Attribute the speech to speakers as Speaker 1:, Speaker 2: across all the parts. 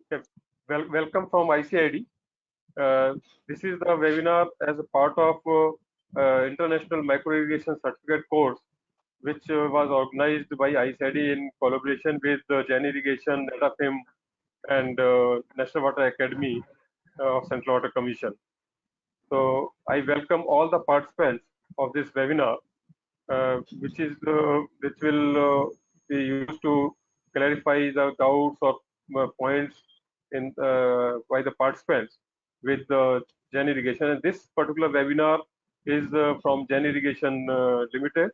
Speaker 1: Okay. Welcome from ICID. This is the webinar as a part of International Micro Irrigation Certificate course, which was organized by ICID in collaboration with Jain Irrigation, NetAFIM, and National Water Academy of Central Water Commission. So I welcome all the participants of this webinar, which will be used to clarify the doubts or points in by the participants with the Jain Irrigation. And this particular webinar is from Jain Irrigation Limited.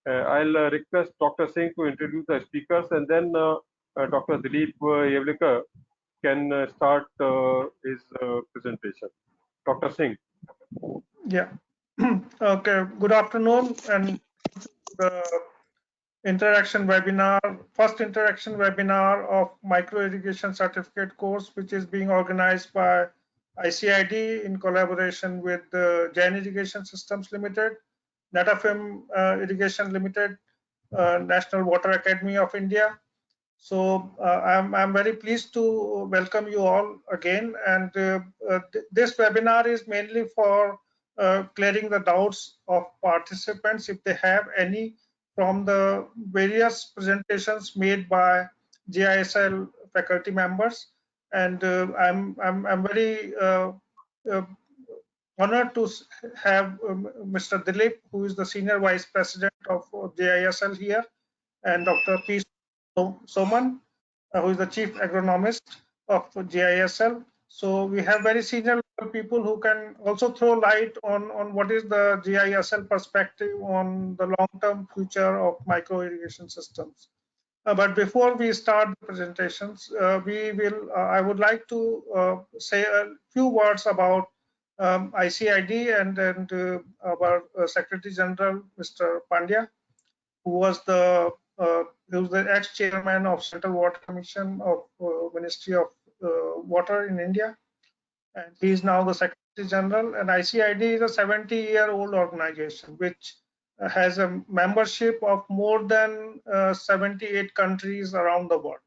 Speaker 1: I'll request Dr. Singh to introduce the speakers, and then Dr. Dilip Yevlikar can start his presentation. Dr. Singh.
Speaker 2: Yeah. Okay. Good afternoon, and the interaction webinar, first interaction webinar of micro irrigation certificate course, which is being organized by ICID in collaboration with Jain Irrigation Systems Limited, NetAFIM Irrigation Limited, National Water Academy of India. So I'm very pleased to welcome you all again. And this webinar is mainly for clearing the doubts of participants if they have any from the various presentations made by JISL faculty members. And I'm very honored to have Mr. Dilip, who is the Senior Vice President of JISL here, and Dr. P. Soman, who is the Chief Agronomist of JISL. So we have very senior people who can also throw light on what is the JISL perspective on the long-term future of micro irrigation systems. But before we start the presentations, I would like to say a few words about ICID and our Secretary General, Mr. Pandya, who was the ex-chairman of Central Water Commission of Ministry of Water in India, and he is now the Secretary General. And ICID is a 70-year-old organization which has a membership of more than 78 countries around the world.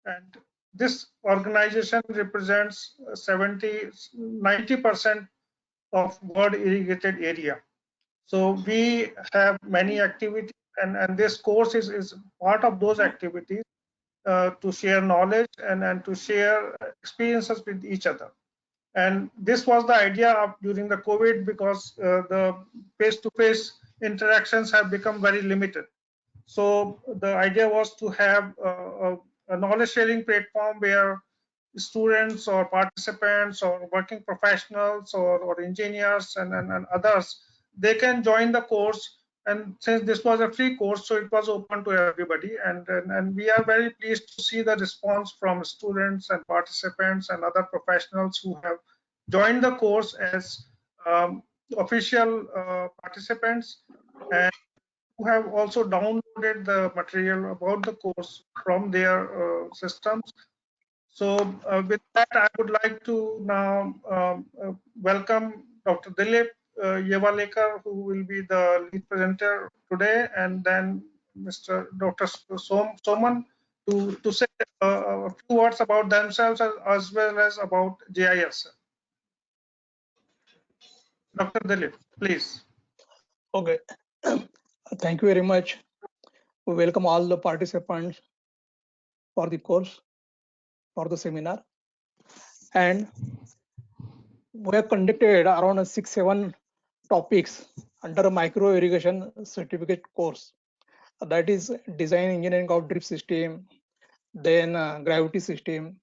Speaker 2: And this organization represents 90% of world irrigated area. So we have many activities, and this course is part of those activities to share knowledge and to share experiences with each other. And this was the idea of during the COVID, because the face-to-face interactions have become very limited. So the idea was to have a knowledge sharing platform where students or participants or working professionals or engineers and others, they can join the course. And since this was a free course, so it was open to everybody. And we are very pleased to see the response from students and participants and other professionals who have joined the course as official participants, and who have also downloaded the material about the course from their systems. So with that, I would like to now welcome Dr. Dilip Yevlikar, who will be the lead presenter today, and then Mr. Dr. Soman to say a few words about themselves as well as about JISL. Dr. Dilip, please.
Speaker 3: Okay. Thank you very much. We welcome all the participants for the course, for the seminar. And we have conducted around 6-7 topics under a micro irrigation certificate course. That is design engineering of drip system, then gravity system,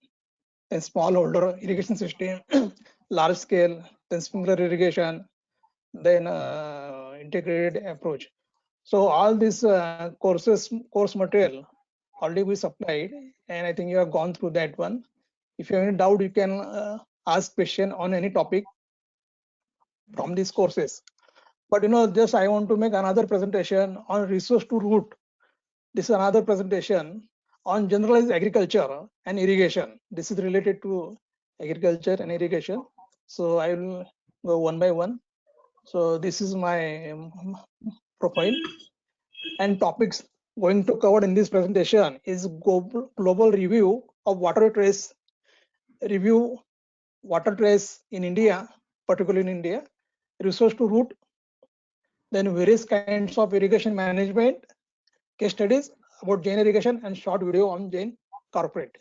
Speaker 3: then smallholder irrigation system, large scale, then sprinkler irrigation, then integrated approach. So all these course material already we supplied, and I think you have gone through that one. If you have any doubt, you can ask question on any topic from these courses. But just I want to make another presentation on resource to root. This is another presentation on generalized agriculture and irrigation. This is related to agriculture and irrigation. So I will go one by one. So this is my profile, and topics going to cover in this presentation is global review of water trace review water trace in India, particularly in India, resource to root, then various kinds of irrigation management, case studies about Jain irrigation, and short video on Jain corporate.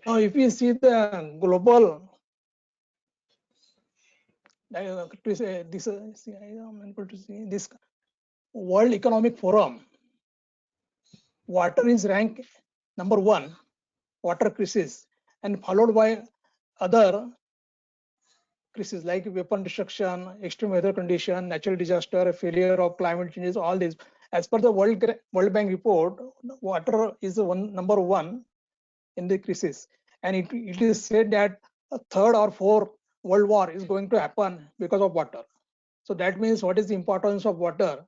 Speaker 3: Now, if we see the global, this World Economic Forum, water is ranked number 1, water crisis, and followed by other crises like weapon destruction, extreme weather condition, natural disaster, failure of climate changes, all these. As per the World Bank report, water is number 1 in the crisis. And it is said that a 3rd or 4th world war is going to happen because of water. So that means what is the importance of water?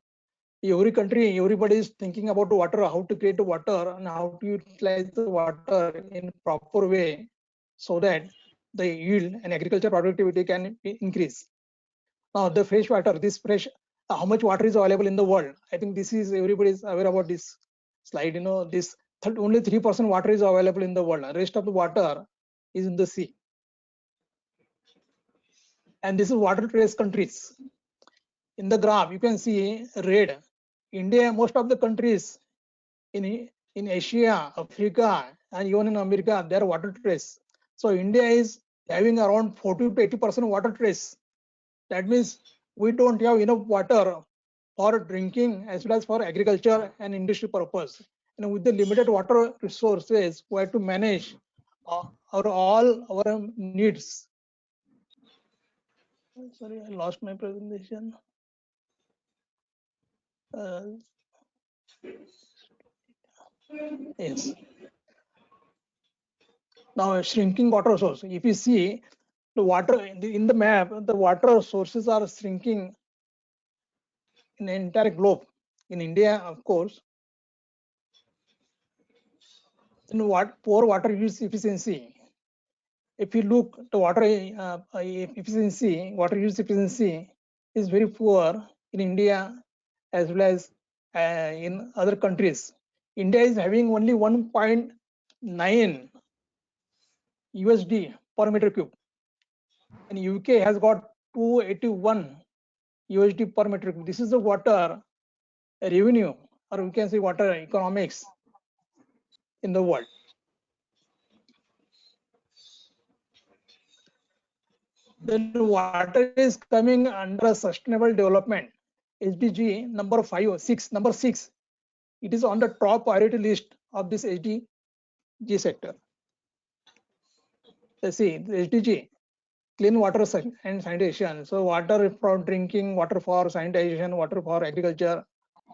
Speaker 3: Every country, everybody is thinking about water, how to create water and how to utilize the water in proper way so that the yield and agriculture productivity can increase. Now the fresh water, how much water is available in the world? I think this is, everybody is aware about this slide. This only 3% water is available in the world. The rest of the water is in the sea. And this is water trace countries. In the graph, you can see red. India, most of the countries in Asia, Africa, and even in America, they are water trace. So India is having around 40 to 80% water trace. That means we don't have enough water for drinking as well as for agriculture and industry purpose. And with the limited water resources, we have to manage all our needs. Sorry, I lost my presentation. Yes. Now, shrinking water source. If you see the water in the map, the water sources are shrinking in the entire globe. In India, of course, in poor water use efficiency. If you look, the water efficiency, water use efficiency is very poor in India as well as in other countries. India is having only 1.9 USD per meter cube, and UK has got 281 USD per meter cube. This is the water revenue, or we can say water economics in the world. Then water is coming under sustainable development, SDG number 6. It is on the top priority list of this SDG sector. Let's see, the SDG, clean water and sanitation. So water for drinking, water for sanitation, water for agriculture,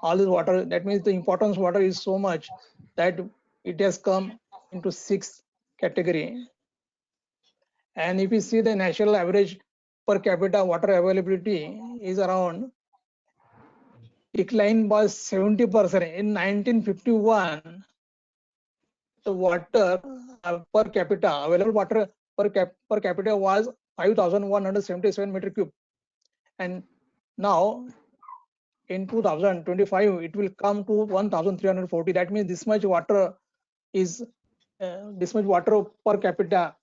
Speaker 3: all this water. That means the importance of water is so much that it has come into 6th category. And if you see the national average per capita water availability is around declined by 70%. In 1951, the water per capita, available water per capita was 5,177 meter cube. And now in 2025, it will come to 1,340. That means this much water per capita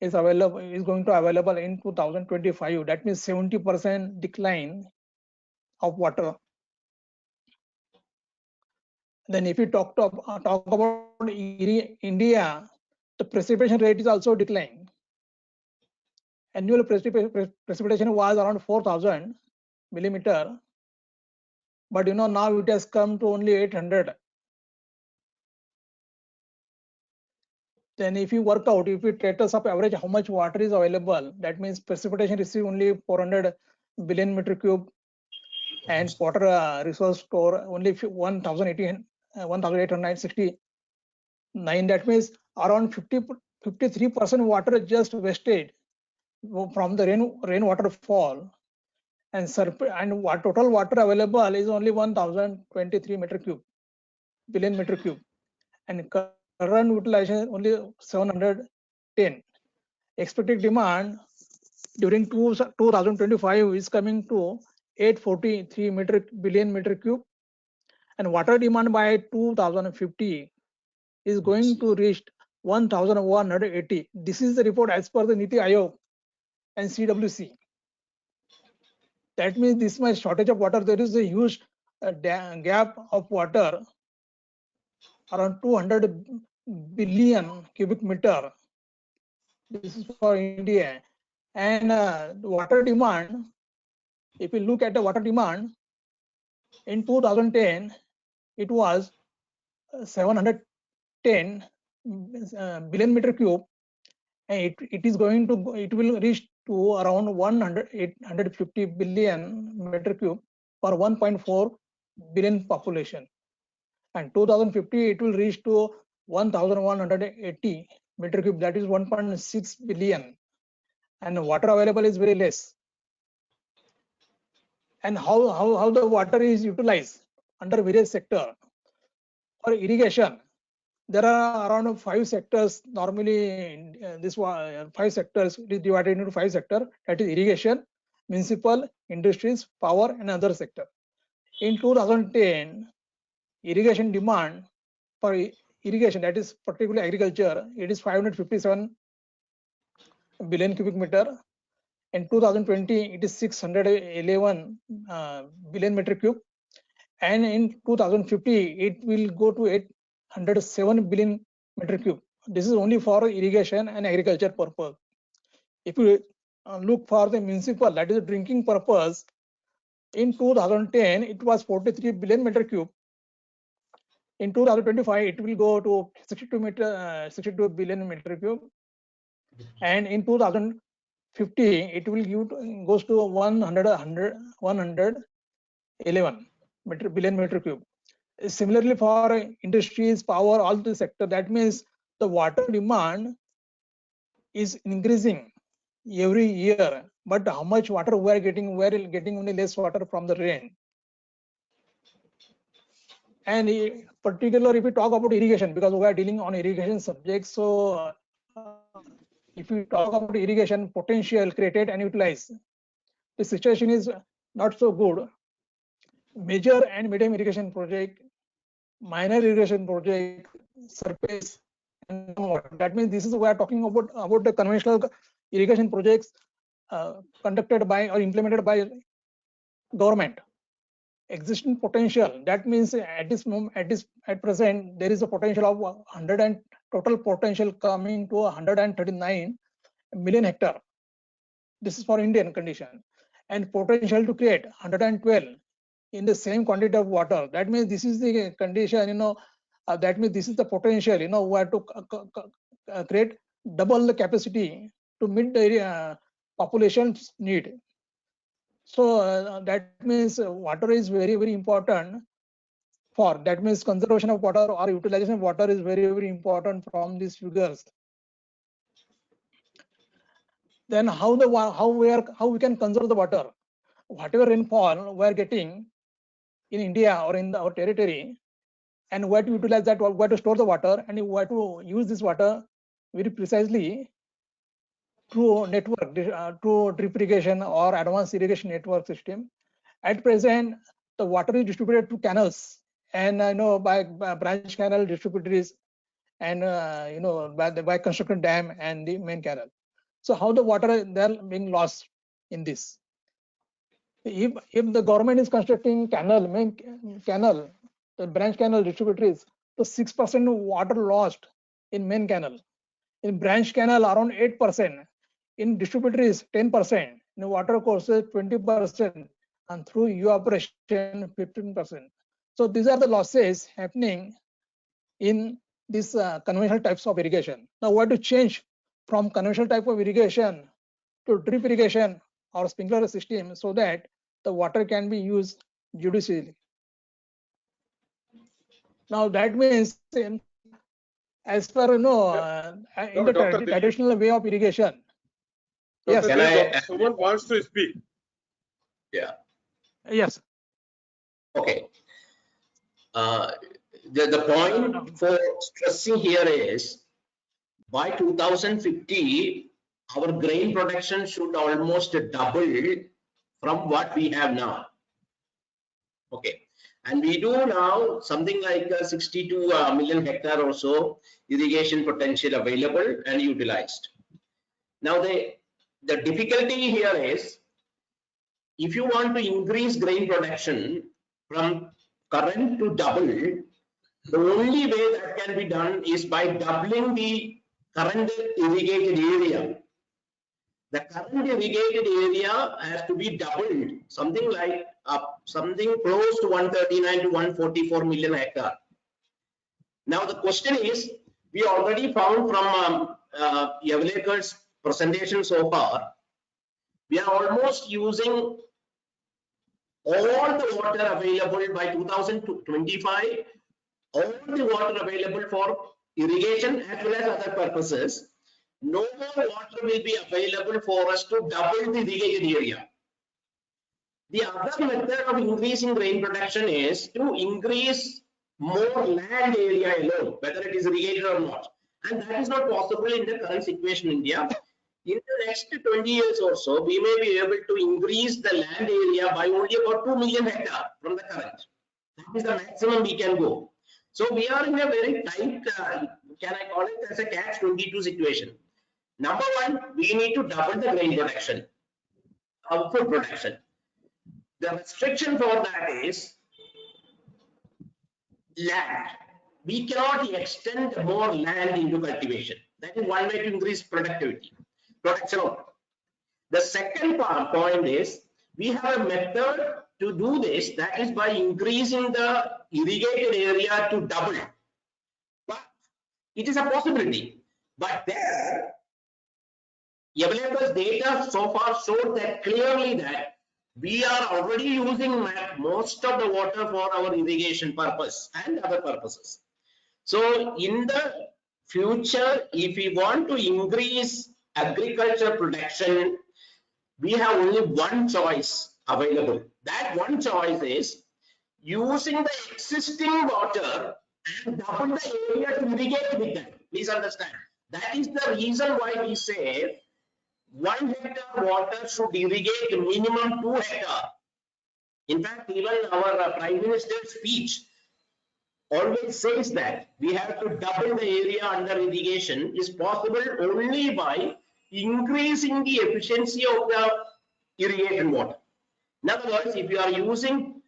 Speaker 3: is going to available in 2025. That means 70% decline of water. Then if you talk about India, the precipitation rate is also declining. Annual precipitation was around 4,000 millimeter, but now it has come to only 800. Then if you work out, if you status of average how much water is available, that means precipitation receive only 400 billion meter cube, and water resource store only 1,869. That means around 53% water just wasted from the rainwater fall, and total water available is only 1,023 billion meter cube, and current utilization only 710. Expected demand during 2025 is coming to 843 billion meter cube, and water demand by 2050 is going to reach 1,180. This is the report as per the Niti Aayog and CWC. That means this much shortage of water. There is a huge gap of water around 200 billion cubic meter. This is for India. And water demand, if you look at the water demand, in 2010, it was 710 billion meter cube, and it will reach to around 850 billion meter cube for 1.4 billion population. And 2050, it will reach to 1,180 meter cube, that is 1.6 billion. And water available is very less. And how the water is utilized under various sector. For irrigation, there are around 5 sectors. Normally, this 5 sectors is divided into 5 sectors. That is irrigation, municipal, industries, power, and other sector. In 2010, irrigation demand for irrigation, that is particularly agriculture, it is 557 billion cubic meter. In 2020, it is 611 billion meter cube. And in 2050, it will go to 807 billion meter cube. This is only for irrigation and agriculture purpose. If you look for the municipal, that is drinking purpose, in 2010, it was 43 billion meter cube. In 2025, it will go to 62 billion meter cube. And in 2050, it will goes to 111 billion meter cube. Similarly, for industries, power, all the sector, that means the water demand is increasing every year. But how much water we are getting? We are getting only less water from the rain. And particularly if we talk about irrigation, because we are dealing on irrigation subjects, so if we talk about irrigation potential created and utilized, the situation is not so good. Major and medium irrigation project, minor irrigation project, surface, and water. That means this is we are talking about the conventional irrigation projects conducted by or implemented by government. Existing potential, that means at this moment, at present, there is a potential of 100 and total potential coming to 139 million hectare. This is for Indian condition, and potential to create 112 in the same quantity of water. That means this is the condition, that means this is the potential, we have to create double the capacity to meet the population's need. So that means water is very, very important for, that means conservation of water or utilization of water is very, very important from these figures. Then how we can conserve the water? Whatever rainfall we are getting in India or in our territory, and where to utilize that, where to store the water, and where to use this water very precisely through network, through drip irrigation or advanced irrigation network system. At present, the water is distributed to canals and by branch canal distributaries, and by construction dam and the main canal. So how the water they are being lost in this? If the government is constructing main canal, the branch canal distributaries, so 6% water lost in main canal. In branch canal, around 8%. In distributaries, 10%. In water courses, 20%. And through evaporation, 15%. So these are the losses happening in these conventional types of irrigation. Now, what to change from conventional type of irrigation to drip irrigation or sprinkler system so that the water can be used judiciously. Now that means, as per in the traditional way of irrigation.
Speaker 1: Yes. Someone wants to speak.
Speaker 4: Yeah.
Speaker 3: Yes.
Speaker 4: Okay. The point for stressing here is, by 2050, our grain production should almost double from what we have now. Okay. And we do now something like 62 million hectare or so irrigation potential available and utilized. Now the difficulty here is, if you want to increase grain production from current to double, the only way that can be done is by doubling the current irrigated area. The current irrigated area has to be doubled, something like something close to 139 to 144 million hectare. Now the question is, we already found from Yavlekar's presentation so far, we are almost using all the water available by 2025, all the water available for irrigation as well as other purposes. No more water will be available for us to double the irrigated area. The other method of increasing grain production is to increase more land area alone, whether it is irrigated or not. And that is not possible in the current situation in India. In the next 20 years or so, we may be able to increase the land area by only about 2 million hectare from the current. That is the maximum we can go. So we are in a very tight, can I call it as a catch-22 situation. Number one, we need to double the grain production, food production. The restriction for that is land. We cannot extend more land into cultivation. That is one way to increase productivity. The second point is, we have a method to do this, that is by increasing the irrigated area to double. But it is a possibility. But there, Yavlekar's data so far showed that clearly that we are already using most of the water for our irrigation purpose and other purposes. So in the future, if we want to increase agriculture production, we have only one choice available. That one choice is using the existing water and double the area to irrigate with them. Please understand. That is the reason why we say 1 hectare water should irrigate minimum 2 hectare. In fact, even our Prime Minister's speech always says that we have to double the area under irrigation is possible only by increasing the efficiency of the irrigation water. In other words, if you are using,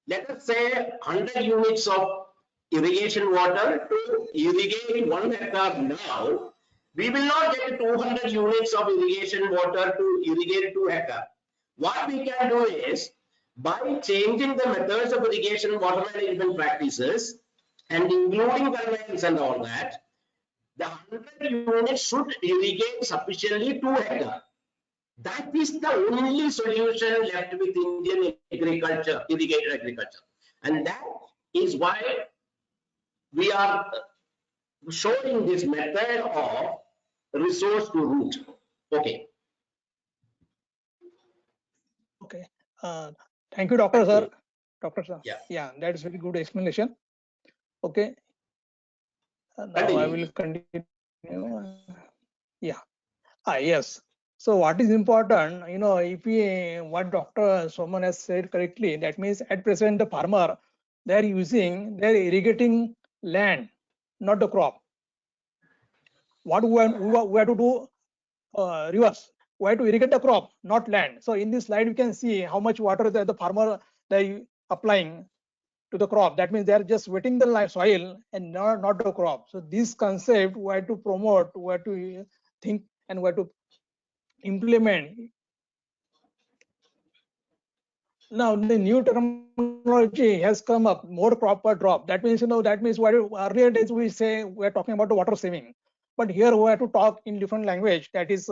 Speaker 4: let us say, 100 units of irrigation water to irrigate 1 hectare now, we will not get 200 units of irrigation water to irrigate 2 hectare. What we can do is, by changing the methods of irrigation water management practices and including conveyance and all that, the 100 units should irrigate sufficiently 2 hectare. That is the only solution left with Indian agriculture, irrigated agriculture. And that is why we are showing this method of resource to root. Okay.
Speaker 3: Okay. Thank you, Dr. Sir. Dr. Sir.
Speaker 4: Yeah.
Speaker 3: Yeah, that is very good explanation. Okay. Now I will continue. Yeah. Yes. So what is important, if we, what Dr. Soman has said correctly, that means at present the farmer, they are irrigating land, not the crop. What we have to do, reverse. We have to irrigate the crop, not land. So in this slide, we can see how much water the farmer they applying to the crop. That means they are just wetting the soil and not the crop. So this concept we have to promote, we have to think, and we have to implement. Now the new terminology has come up, more crop per drop. That means, that means what earlier days we say we're talking about the water saving, but here we have to talk in different language. That is,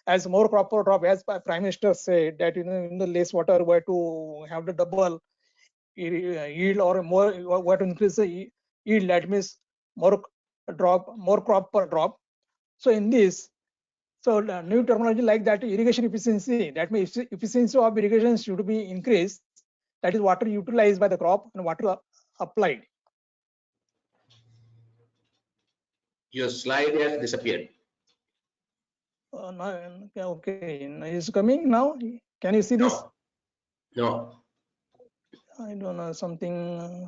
Speaker 3: as more crop per drop, as Prime Minister said, that in the less water we have to have the double yield or more, we have to increase the yield. That means more crop per drop. So in this, so the new terminology like that, irrigation efficiency, that means efficiency of irrigation should be increased. That is water utilized by the crop and water applied.
Speaker 4: Your slide has disappeared.
Speaker 3: Okay, is coming now. Can you see this?
Speaker 4: No.
Speaker 3: I don't know, something.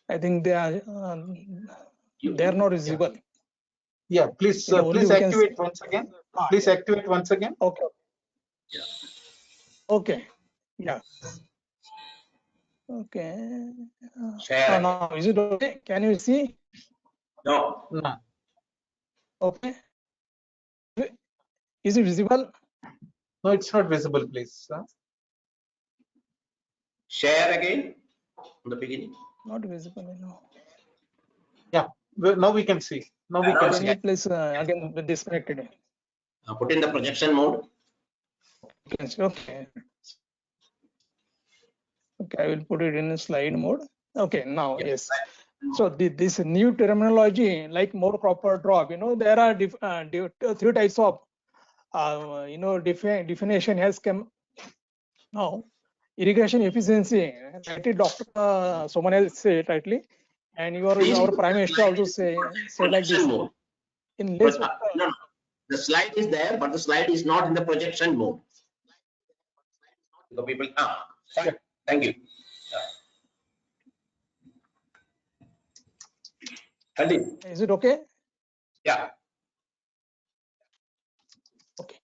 Speaker 3: I think they are not visible.
Speaker 5: Yeah, please,
Speaker 3: You know, only
Speaker 5: please
Speaker 3: we can
Speaker 5: activate
Speaker 3: see.
Speaker 5: once again. Please activate once again.
Speaker 3: Okay.
Speaker 4: Yeah.
Speaker 3: Okay. Yeah. Okay.
Speaker 4: Share.
Speaker 3: Now is it okay? Can you see?
Speaker 4: No.
Speaker 5: No.
Speaker 3: Okay. Is it visible?
Speaker 5: No, it's not visible, please.
Speaker 4: Share again in the beginning.
Speaker 3: Not visible. No.
Speaker 5: Yeah, now we can see. Now we
Speaker 4: Now
Speaker 5: can
Speaker 4: it's
Speaker 3: Can
Speaker 5: see.
Speaker 3: you please again disconnected?
Speaker 4: Put in the projection mode.
Speaker 3: Okay. Okay, I will put it in slide mode. Okay, now
Speaker 4: Yeah.
Speaker 3: yes. So this new terminology, like more proper drop, you know, there are three types of, you know, definition has come now. Irrigation efficiency, rightly Dr. Soman has said rightly, and
Speaker 4: Please
Speaker 3: our
Speaker 4: put
Speaker 3: Prime
Speaker 4: the
Speaker 3: Minister
Speaker 4: slide
Speaker 3: also
Speaker 4: in
Speaker 3: said like
Speaker 4: projection
Speaker 3: this.
Speaker 4: mode.
Speaker 3: In less water,
Speaker 4: No, the slide is there, but the slide is not in the projection mode. The people, fine.
Speaker 5: Yeah.
Speaker 4: Thank you. Continue.
Speaker 3: is it okay?
Speaker 4: Yeah.
Speaker 3: Okay.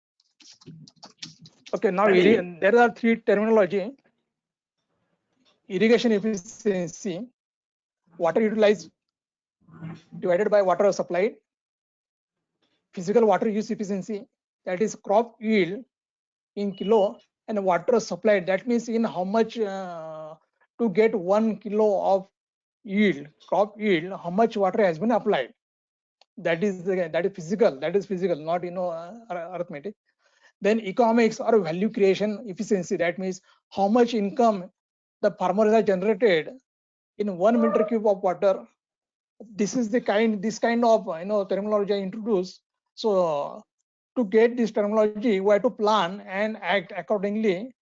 Speaker 3: Okay, now
Speaker 4: Continue.
Speaker 3: there are three terminology: irrigation efficiency, water utilized divided by water supplied, physical water use efficiency, that is crop yield in kilo, and water supplied, that means in how much to get 1 kilo of yield, crop yield, how much water has been applied. That is physical, not, you know, arithmetic. Then economics or value creation efficiency, that means how much income the farmers have generated in 1 meter cube of water. This kind of, you know, terminology I introduced. So to get this terminology, we have to plan and act accordingly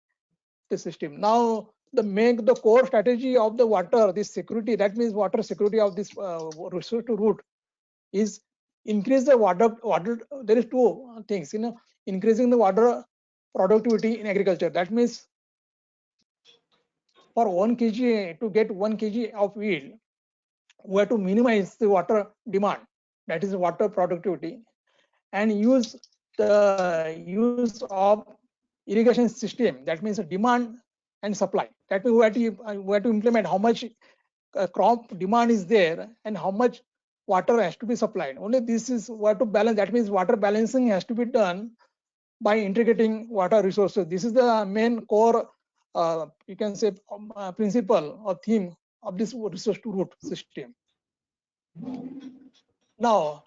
Speaker 3: the system. Now the core strategy of the water, this security, that means water security of this resource to root, is increase the water. There is two things, you know, increasing the water productivity in agriculture. That means for 1 kg, to get 1 kg of yield, we have to minimize the water demand, that is water productivity, and use of irrigation system, that means demand and supply. That means we have to implement how much crop demand is there and how much water has to be supplied. Only this is what to balance. That means water balancing has to be done by integrating water resources. This is the main core, you can say, principle or theme of this resource to root system. Now,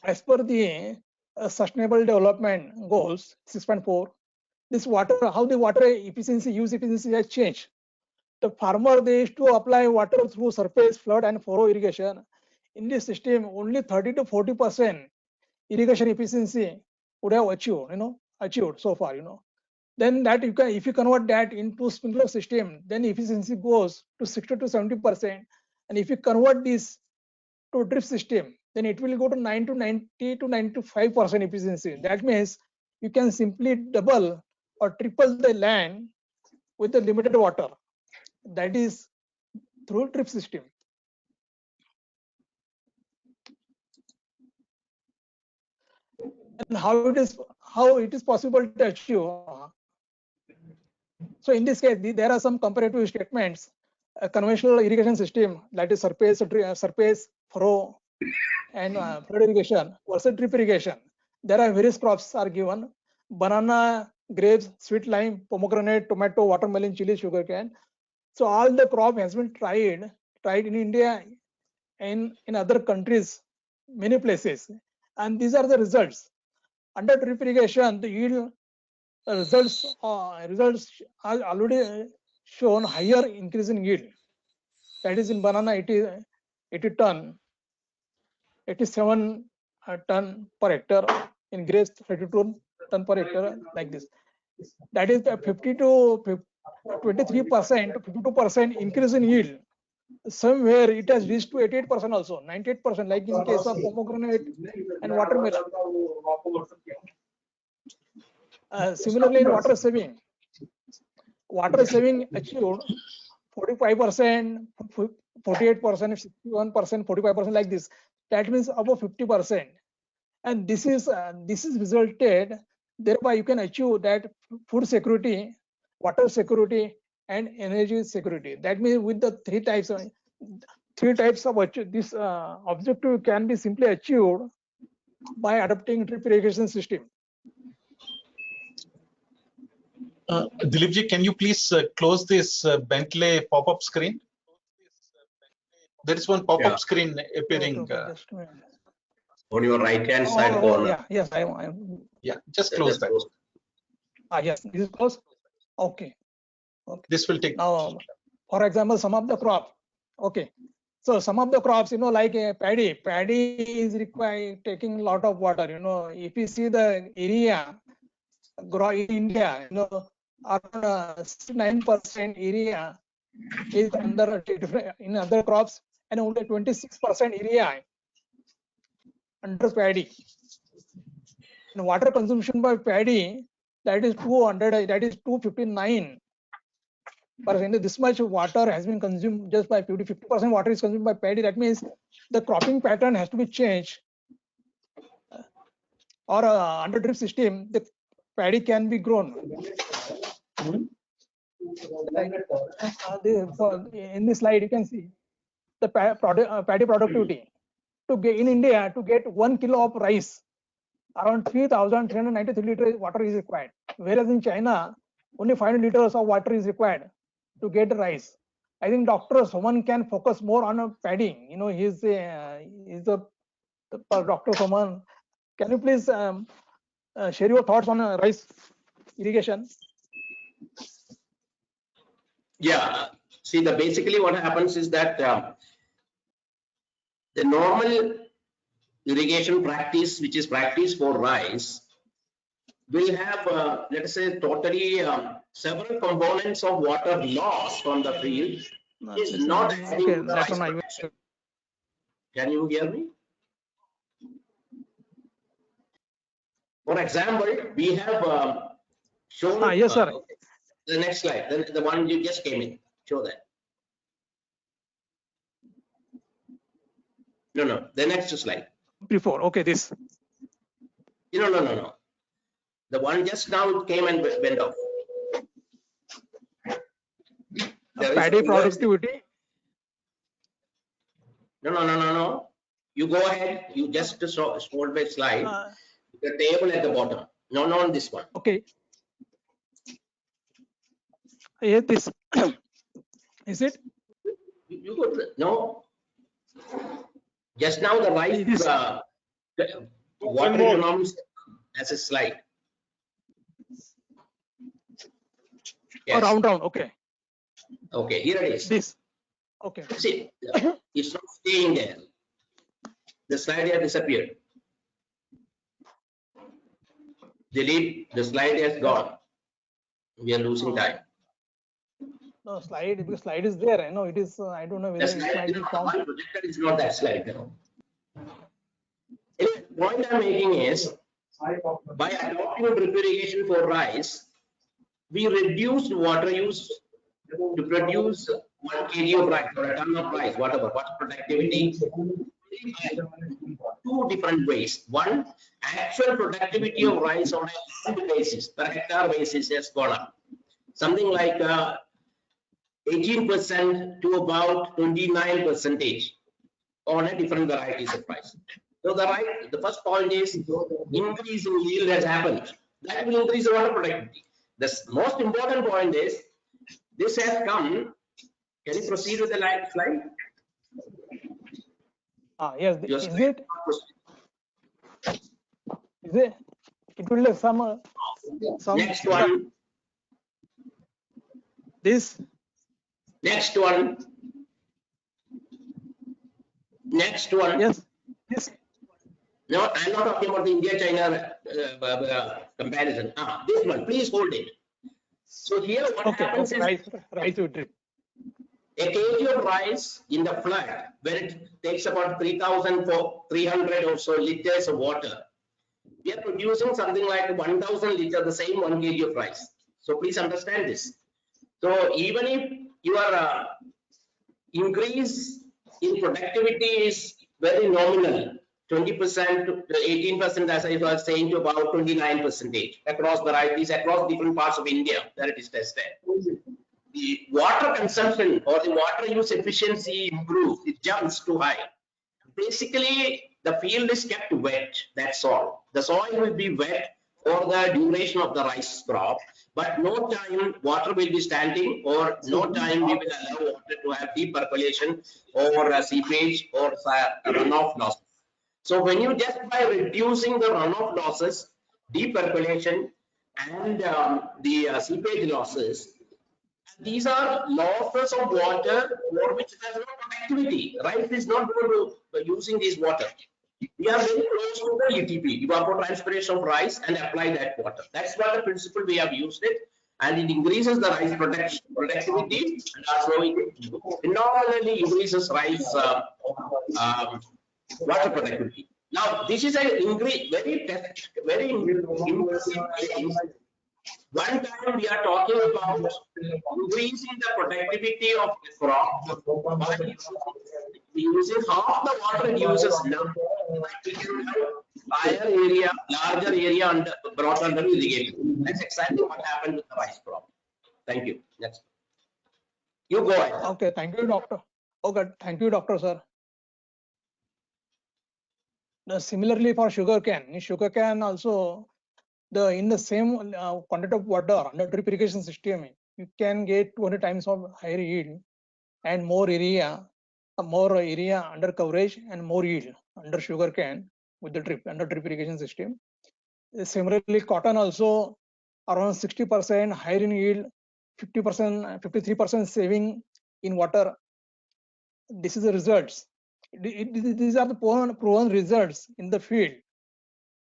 Speaker 3: as per the Sustainable Development Goals 6.4, this water, how the water efficiency, use efficiency has changed. The farmer, they used to apply water through surface, flood, and furrow irrigation. In this system, only 30 to 40% irrigation efficiency would have achieved so far, you know. Then that you can, if you convert that into sprinkler system, then efficiency goes to 60 to 70%. And if you convert this to drip system, then it will go to 90 to 95% efficiency. That means you can simply double or triple the land with the limited water. That is through drip system. And how it is possible to achieve. So in this case, there are some comparative statements. A conventional irrigation system, that is surface, furrow, and flood irrigation versus drip irrigation. There are various crops are given: banana, grapes, sweet lime, pomegranate, tomato, watermelon, chili, sugarcane. So all the crop has been tried in India and in other countries, many places, and these are the results. Under drip irrigation, the yield results are already shown higher increase in yield. That is, in banana 80 ton, 87 ton per hectare. In grapes 32 ton per hectare, like this. That is the 50 to 23%, 52% increase in yield. Somewhere it has reached to 88% also, 98%, like in case of pomegranate and watermelon. Similarly, in water saving achieved 45%, 48%, 61%, 45% like this. That means above 50%. And this is resulted. Thereby, you can achieve that food security, water security, and energy security. That means with the three types of this objective can be simply achieved by adopting drip irrigation system.
Speaker 5: Dilipji, can you please close this Bentley pop-up screen? There is one pop-up screen appearing.
Speaker 3: Just a minute.
Speaker 4: On your right-hand side corner.
Speaker 3: Yeah, yes, I am.
Speaker 5: Yeah, just close that.
Speaker 3: Yes, this is close. Okay.
Speaker 5: This will take.
Speaker 3: Now, for example, some of the crop. Okay. So some of the crops, like paddy is required taking a lot of water. If you see the area grow in India, around 9% area is under in other crops, and only 26% area under paddy. And water consumption by paddy, that is 259%. This much water has been consumed just by 50% water is consumed by paddy. That means the cropping pattern has to be changed. Or under drip system, the paddy can be grown. In this slide, you can see the paddy productivity. In India, to get 1 kilo of rice, around 3,393 liters water is required. Whereas in China, only 500 liters of water is required to get rice. I think Dr. Soman can focus more on paddy. He's the Dr. Soman. Can you please share your thoughts on rice irrigation?
Speaker 4: Yeah. See, basically what happens is that the normal irrigation practice, which is practice for rice, will have, let us say, totally several components of water loss from the field. Is not adding to the rice production. Can you hear me? For example, we have shown.
Speaker 3: Yes, sir.
Speaker 4: The next slide, the one you just came in. Show that. No, the next slide.
Speaker 3: Before, okay, this.
Speaker 4: No. The one just now came and went off.
Speaker 3: Paddy productivity.
Speaker 4: No. You go ahead. You just scroll by slide. The table at the bottom. No, on this one.
Speaker 3: Okay. Yeah, this. Is it?
Speaker 4: You go to no. Just now the right water economics as a slide. Yes.
Speaker 3: Round. Okay.
Speaker 4: Okay, here it is.
Speaker 3: This. Okay.
Speaker 4: See, it's not staying there. The slide has disappeared. Delete. The slide has gone. We are losing time.
Speaker 3: No slide. The slide is there. I know it is. I don't know whether
Speaker 4: it might be found. My projector is not that slide. Anyway, the point I'm making is, by adopting drip irrigation for rice, we reduced water use to produce 1 kg of rice or a ton of rice, whatever, water productivity. Two different ways. One, actual productivity of rice on a land basis, per hectare basis has gone up. Something like 18% to about 29% on a different varieties of rice. So the first point is increase in yield has happened. That will increase the water productivity. The most important point is this has come. Can you proceed with the slide?
Speaker 3: Yes. Is it? It will have some.
Speaker 4: Next one.
Speaker 3: This.
Speaker 4: Next one. Next one.
Speaker 3: Yes. This.
Speaker 4: No, I'm not talking about the India-China comparison. This one, please hold it. So here what happens is
Speaker 3: rice drip.
Speaker 4: A kg of rice in the flood, when it takes about 3,300 or so liters of water, we are producing something like 1000 liters, the same 1 kg of rice. So please understand this. So even if your increase in productivity is very nominal, 20% to 18%, as I was saying, to about 29% across varieties, across different parts of India that it is tested. The water consumption or the water use efficiency improves, it jumps too high. Basically, the field is kept wet, that's all. The soil will be wet for the duration of the rice crop, but no time water will be standing, or no time we will allow water to have deep percolation or seepage or runoff loss. So when you just by reducing the runoff losses, deep percolation, and the seepage losses, these are losses of water for which there is no productivity. Rice is not going to using this water. We are very close to the ETP, evapotranspiration of rice, and apply that water. That's what the principle we have used it, and it increases the rice productivity, and also it phenomenally increases rice water productivity. Now, this is a very impressive change. One time we are talking about increasing the productivity of the crop by using half the water it uses now. We can have higher area, larger area brought under irrigation. That's exactly what happened with the rice crop. Thank you. Next. You go ahead.
Speaker 3: Okay, thank you, doctor. Okay, thank you, doctor, sir. Similarly, for sugarcane also, in the same quantity of water under drip irrigation system, you can get 200 times of higher yield and more area under coverage and more yield under sugarcane with the under drip irrigation system. Similarly, cotton also around 60% higher in yield, 50%, 53% saving in water. This is the results. These are the proven results in the field,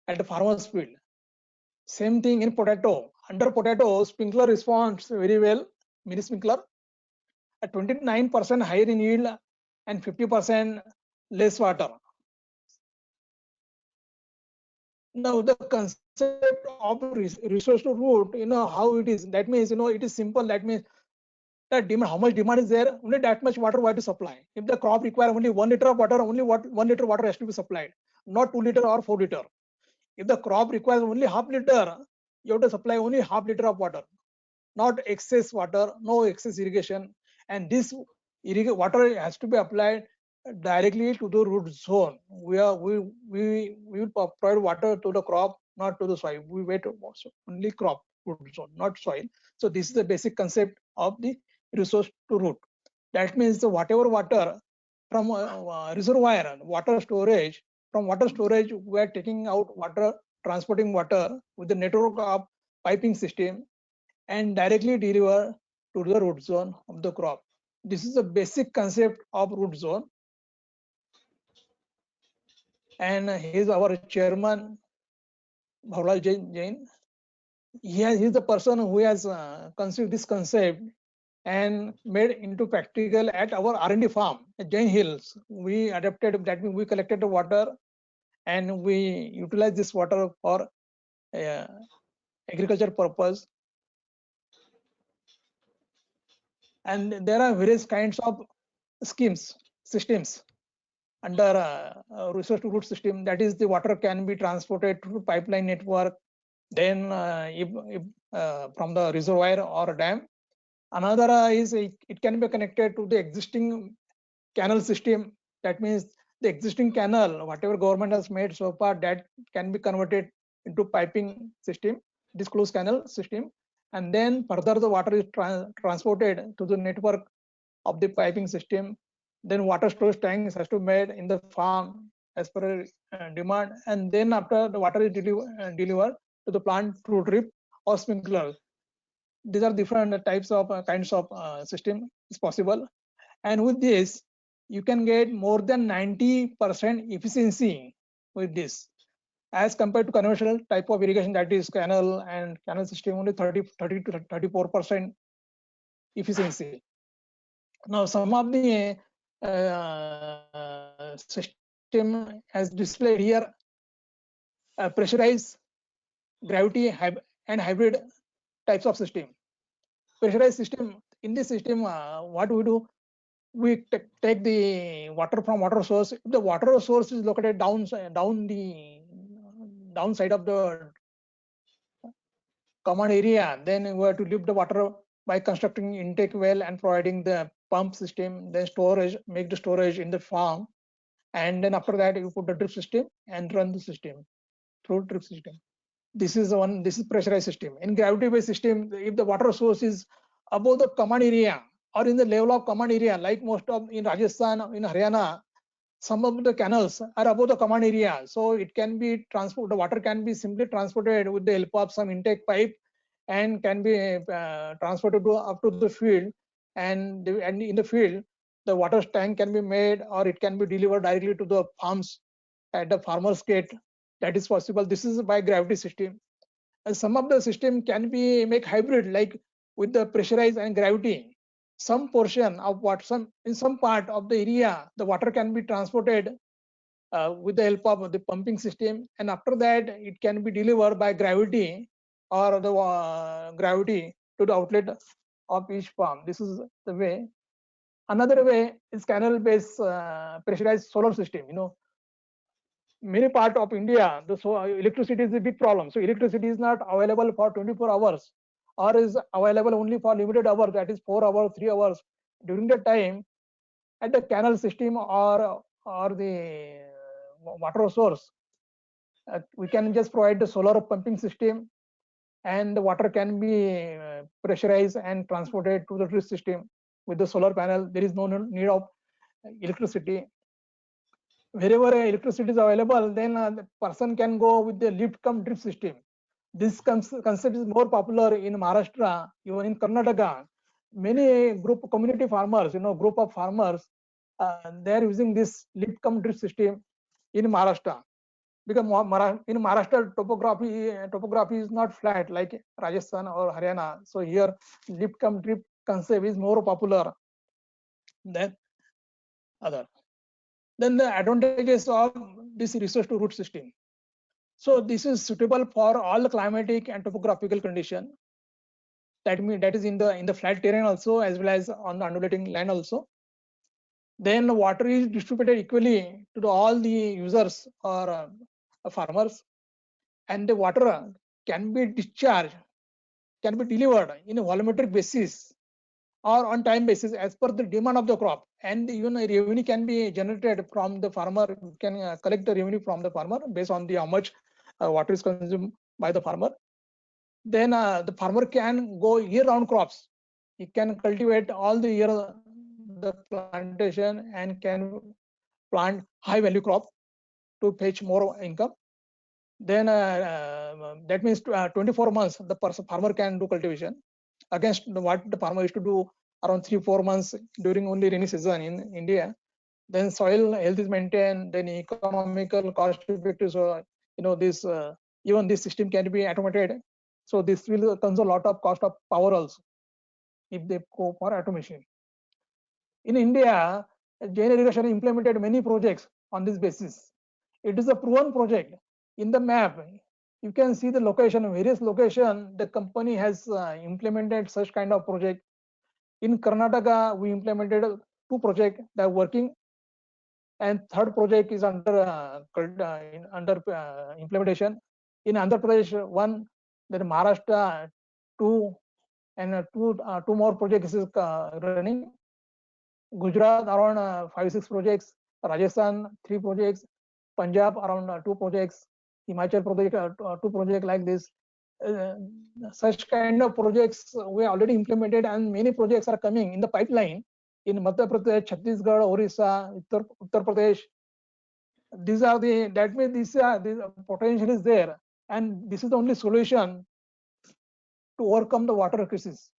Speaker 3: at the farmer's field. Same thing in potato. Under potato, sprinkler responds very well, mini sprinkler, at 29% higher in yield and 50% less water. Now the concept of resource to root, how it is. That means, it is simple. That means that demand, how much demand is there, only that much water we have to supply. If the crop requires only 1 liter of water, only 1 liter water has to be supplied, not 2 liter or 4 liter. If the crop requires only half liter, you have to supply only half liter of water, not excess water, no excess irrigation. And this water has to be applied directly to the root zone. We will provide water to the crop, not to the soil. We wait only crop root zone, not soil. So this is the basic concept of the resource to root. That means whatever water from reservoir, water storage, from water storage we are taking out water, transporting water with the network of piping system and directly deliver to the root zone of the crop. This is the basic concept of root zone. And he is our chairman, Bhaulal Jain. He is the person who has conceived this concept and made into practical at our R&D farm at Jain Hills. We adapted, that means we collected the water and we utilize this water for agriculture purpose. And there are various kinds of systems under resource to root system. That is, the water can be transported through pipeline network, then from the reservoir or a dam. Another is it can be connected to the existing canal system. That means the existing canal, whatever government has made so far, that can be converted into piping system, this closed canal system. And then further the water is transported to the network of the piping system. Then water storage tanks has to be made in the farm as per demand. And then after the water is delivered to the plant through drip or sprinkler. These are different types of kinds of system is possible. And with this, you can get more than 90% efficiency with this, as compared to conventional type of irrigation, that is canal and canal system, only 30 to 34% efficiency. Now some of the system as displayed here, pressurized, gravity, and hybrid types of system. Pressurized system, in this system, what we do, we take the water from water source. If the water source is located downside of the common area, then we have to lift the water by constructing intake well and providing the pump system, then storage, make the storage in the farm, and then after that you put the drip system and run the system through drip system. This is pressurized system. In gravity based system, if the water source is above the common area or in the level of common area, like most of in Rajasthan, in Haryana, some of the canals are above the common area, so it can be transported. The water can be simply transported with the help of some intake pipe, and can be transported up to the field. And in the field, the water tank can be made, or it can be delivered directly to the farms at the farmer's gate. That is possible. This is by gravity system. And some of the system can be make hybrid, like with the pressurized and gravity. Some portion of in some part of the area, the water can be transported with the help of the pumping system, and after that it can be delivered by gravity or the gravity to the outlet of each farm. This is the way. Another way is canal-based pressurized solar system. Many part of India, the electricity is a big problem. So electricity is not available for 24 hours, or is available only for limited hours, that is 4 hours, 3 hours. During that time, at the canal system or the water source, we can just provide the solar pumping system, and the water can be pressurized and transported to the drip system with the solar panel. There is no need of electricity. Wherever electricity is available, then the person can go with the lift cum drip system. This concept is more popular in Maharashtra, even in Karnataka. Many community farmers, group of farmers, they are using this lift cum drip system in Maharashtra, because in Maharashtra topography is not flat like Rajasthan or Haryana. So here lift cum drip concept is more popular than other. Then the advantages of this resource to root system. So this is suitable for all the climatic and topographical condition. That is in the flat terrain also, as well as on the undulating land also. Then the water is distributed equally to all the users or farmers, and the water can be discharged, can be delivered in a volumetric basis or on time basis as per the demand of the crop. And even revenue can be generated from the farmer. You can collect the revenue from the farmer based on how much water is consumed by the farmer. Then the farmer can go year-round crops. He can cultivate all the year the plantation and can plant high-value crop to fetch more income. Then that means 24 months the farmer can do cultivation, against what the farmer used to do around 3-4 months during only rainy season in India. Then soil health is maintained, then economical, cost effective. So this even this system can be automated. So this will consume a lot of cost of power also if they go for automation. In India, Jain Irrigation implemented many projects on this basis. It is a proven project. In the map, you can see the location, various location. The company has implemented such kind of project. In Karnataka, we implemented 2 projects that are working, and 3rd project is under implementation. In Andhra Pradesh, 1, then Maharashtra 2, and two more projects is running. Gujarat around 5-6 projects, Rajasthan 3 projects, Punjab around 2 projects, Himachal Pradesh 2 projects like this. Such kind of projects we already implemented, and many projects are coming in the pipeline in Madhya Pradesh, Chhattisgarh, Orissa, Uttar Pradesh. These are that means this potential is there, and this is the only solution to overcome the water crisis.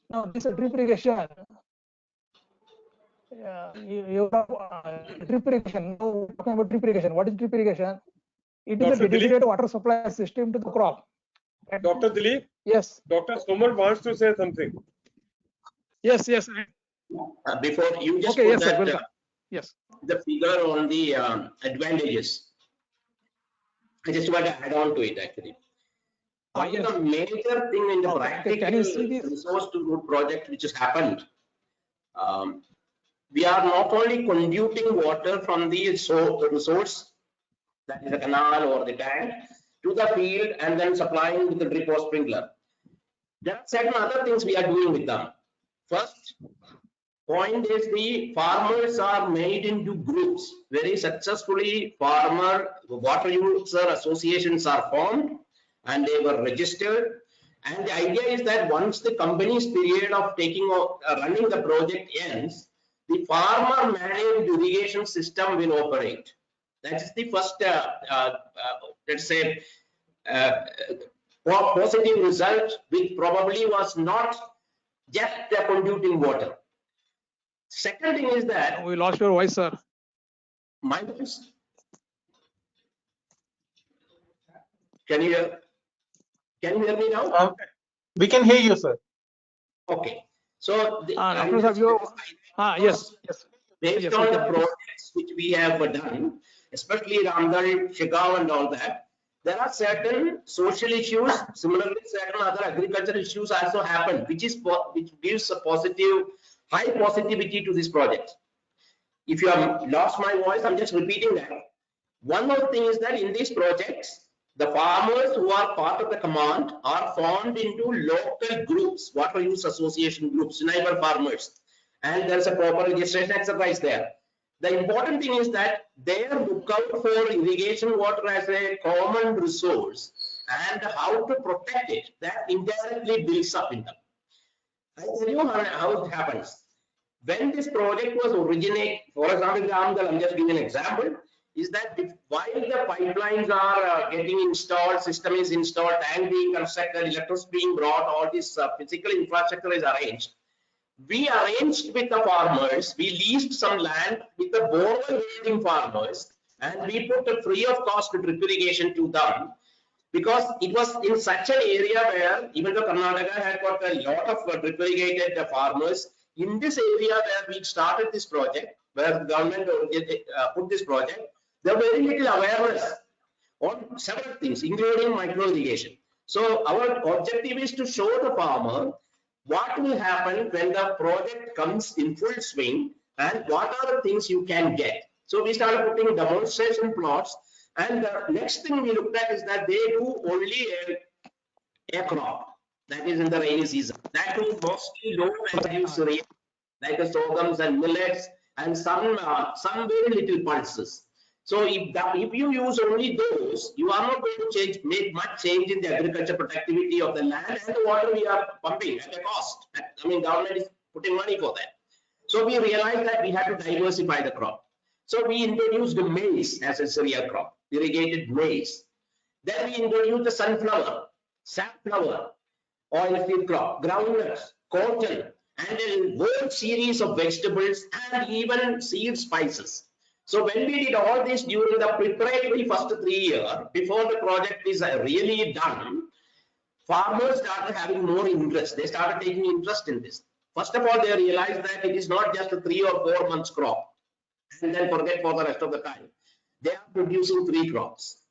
Speaker 3: Now this drip irrigation. Drip irrigation. Now talking about drip irrigation. What is drip irrigation? It is a dedicated water supply system to the crop.
Speaker 1: Dr. Dilip?
Speaker 3: Yes.
Speaker 1: Dr. Suman wants to say something.
Speaker 3: Yes.
Speaker 4: Before you just
Speaker 3: Okay,
Speaker 4: put
Speaker 3: yes, sir.
Speaker 4: that
Speaker 3: Welcome. Yes.
Speaker 4: the figure on the advantages. I just want to add on to it actually. One
Speaker 3: Yes.
Speaker 4: of the major thing in the
Speaker 3: Okay,
Speaker 4: practical
Speaker 3: can you see this?
Speaker 4: resource to root project which has happened, we are not only conducting water from the resource, that is the canal or the tank, to the field and then supplying with the drip or sprinkler. There are certain other things we are doing with them. First point is the farmers are made into groups. Very successfully, farmer water user associations are formed and they were registered. And the idea is that once the company's period of running the project ends, the farmer managed irrigation system will operate. That's the first, let's say, positive result, which probably was not just conducting water. Second thing is that
Speaker 3: We lost your voice, sir.
Speaker 4: my voice. Can you hear me now?
Speaker 5: We can hear you, sir.
Speaker 4: Okay. So
Speaker 3: Dr. Sahab, yes.
Speaker 4: Based
Speaker 3: Yes,
Speaker 4: on
Speaker 3: we
Speaker 4: the
Speaker 3: can.
Speaker 4: projects which we have done, especially Ramdal, Shigao and all that, there are certain social issues. Similarly, certain other agricultural issues also happen, which gives a positive, high positivity to this project. If you have lost my voice, I'm just repeating that. One more thing is that in these projects, the farmers who are part of the command are formed into local groups, water use association groups, neighbor farmers, and there's a proper registration exercise there. The important thing is that they look out for irrigation water as a common resource and how to protect it. That indirectly builds up in them. I tell you how it happens. When this project was originated, for example, I'm just giving an example, is that while the pipelines are getting installed, system is installed, tank being constructed, electricity being brought, all this physical infrastructure is arranged. We arranged with the farmers, we leased some land with the borewell raising farmers, and we put a free of cost drip irrigation to them, because it was in such an area where even though Karnataka had got a lot of drip irrigated farmers, in this area where we started this project, where the government put this project, there was very little awareness on several things, including micro irrigation. So our objective is to show the farmer what will happen when the project comes in full swing and what are the things you can get. So we started putting demonstration plots, and the next thing we looked at is that they do only a crop, that is in the rainy season. That is mostly low value cereals like the sorghums and millets, and some very little pulses. So if you use only those, you are not going to make much change in the agriculture productivity of the land and the water we are pumping at a cost. I mean, government is putting money for that. So we realized that we had to diversify the crop. So we introduced the maize as a cereal crop, irrigated maize. Then we introduced the sunflower, safflower, oilseed crop, groundnuts, cotton, and a whole series of vegetables and even seed spices. So when we did all this during the preparatory first 3 years, before the project is really done, farmers started having more interest. They started taking interest in this. First of all, they realized that it is not just a 3 or 4 months crop and then forget for the rest of the time. They are producing 3 crops.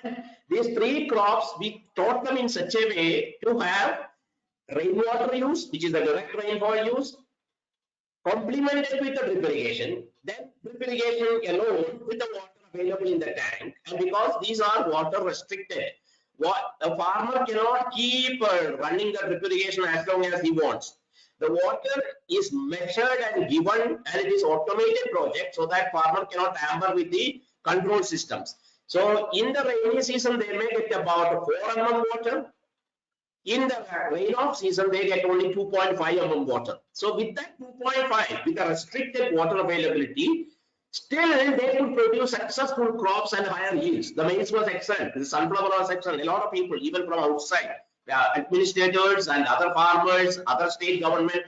Speaker 4: And these 3 crops, we taught them in such a way to have rainwater use, which is the direct rainfall use, complemented with the drip irrigation, then drip irrigation alone with the water available in the tank. And because these are water restricted, a farmer cannot keep running the drip irrigation as long as he wants. The water is measured and given, and it is automated project, so that farmer cannot tamper with the control systems. So in the rainy season, they may get about 4 mm water. In the rain-off season, they get only 2.5 mm water. So with that 2.5, with the restricted water availability, still they could produce successful crops and higher yields. The maize was excellent, the sunflower was excellent. A lot of people, even from outside, administrators and other farmers, other state government,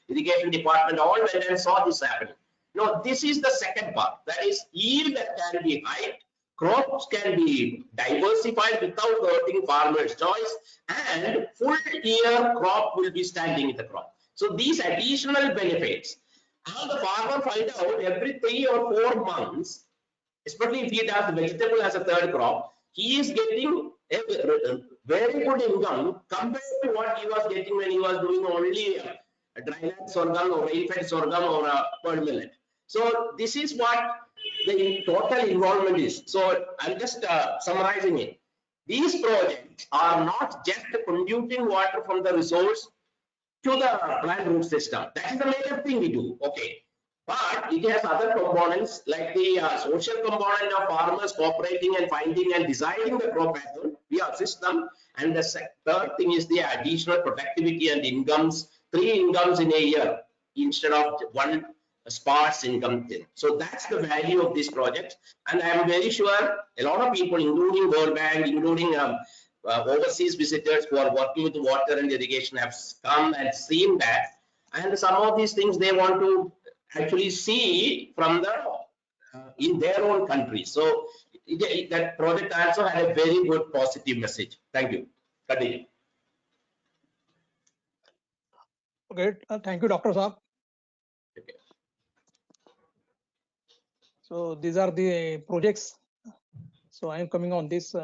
Speaker 4: irrigation department, all went and saw this happening. Now, this is the second part, that is yield that can be high, crops can be diversified without hurting farmers' choice, and full year crop will be standing in the crop. So these additional benefits, how the farmer find out every 3 or 4 months, especially if he does vegetable as a third crop, he is getting a very good income compared to what he was getting when he was doing only a dryland sorghum or rain-fed sorghum or a pearl millet. So this is what the total involvement is. So I'm just summarizing it. These projects are not just conducting water from the resource to the plant root system. That is the major thing we do. Okay. But it has other components like the social component of farmers cooperating and finding and deciding the crop pattern. We assist them. And the third thing is the additional productivity and incomes, 3 incomes in a year instead of 1 sparse income thing. So that's the value of this project. And I am very sure a lot of people, including World Bank, including overseas visitors who are working with water and irrigation, have come and seen that. And some of these things they want to actually see from the in their own country. So that project also had a very good positive message. Thank you. Continue.
Speaker 3: Okay, thank you, Dr. Saab.
Speaker 4: Okay.
Speaker 3: So these are the projects. So I am coming on this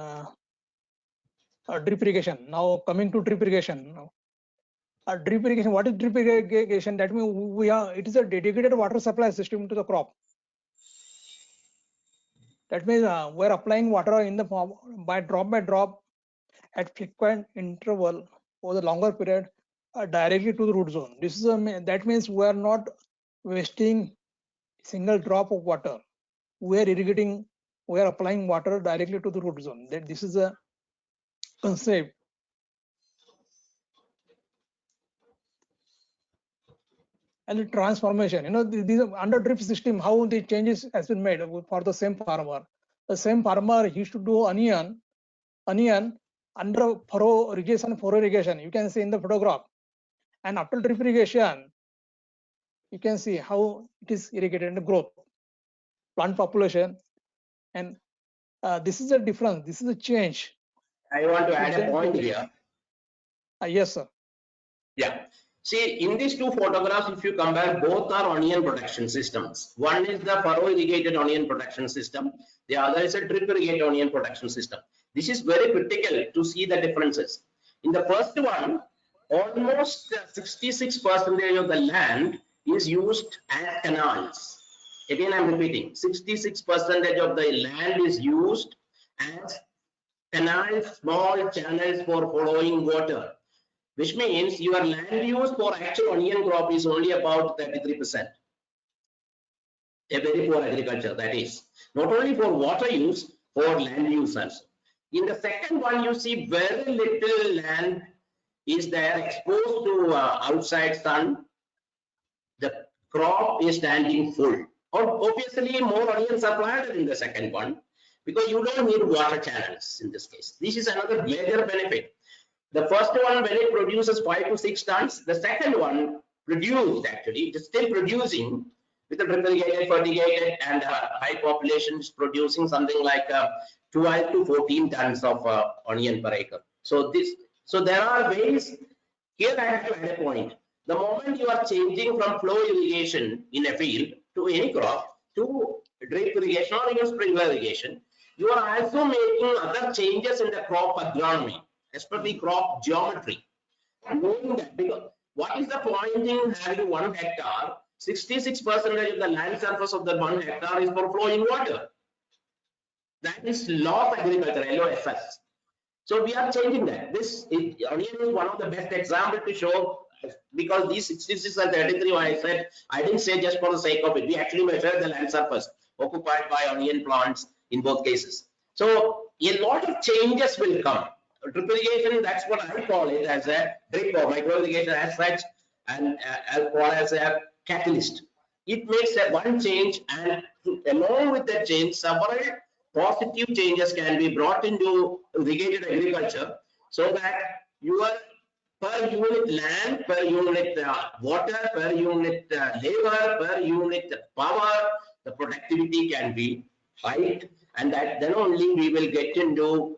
Speaker 3: drip irrigation. Now coming to drip irrigation. Drip irrigation. What is drip irrigation? That means it is a dedicated water supply system to the crop. That means we are applying water in the form by drop at frequent interval over the longer period directly to the root zone. This is that means we are not wasting single drop of water. We are irrigating, we are applying water directly to the root zone. That this is a concept. And the transformation, these under drip system, how the changes has been made for the same farmer. The same farmer used to do onion under furrow irrigation. You can see in the photograph. And after drip irrigation, you can see how it is irrigated in the growth, plant population, and this is a difference. This is a change.
Speaker 4: I want to add a point here.
Speaker 3: Yes, sir.
Speaker 4: Yeah. See, in these 2 photographs, if you compare, both are onion protection systems. One is the furrow irrigated onion protection system. The other is a drip irrigated onion protection system. This is very critical to see the differences. In the first one, almost 66% of the land is used as canals. Again, I'm repeating, 66% of the land is used as canals, small channels for following water, which means your land use for actual onion crop is only about 33%. A very poor agriculture, that is. Not only for water use, for land use also. In the second one, you see very little land is there exposed to outside sun. The crop is standing full. Obviously, more onions are planted in the second one because you don't need water channels in this case. This is another major benefit. The first one, when it produces 5 to 6 tons, the second one produced actually, it is still producing with the drip irrigated, fertigated, and high population is producing something like 12 to 14 tons of onion per acre. So there are ways. Here I have a point. The moment you are changing from flow irrigation in a field to any crop to drip irrigation or even sprinkler irrigation, you are also making other changes in the crop agronomy, especially crop geometry. And knowing that, because what is the point in having 1 hectare? 66% of the land surface of the 1 hectare is for flowing water. That is law of agriculture, LOFS. So we are changing that. Onion is one of the best examples to show, because these 66 and 33, I didn't say just for the sake of it. We actually measured the land surface occupied by onion plants in both cases. So a lot of changes will come. Drip irrigation, that's what I call it, as a drip or micro irrigation as such, and as a catalyst. It makes one change, and along with that change, several positive changes can be brought into irrigated agriculture, so that your per unit land, per unit water, per unit labor, per unit power, the productivity can be hiked, and that then only we will get into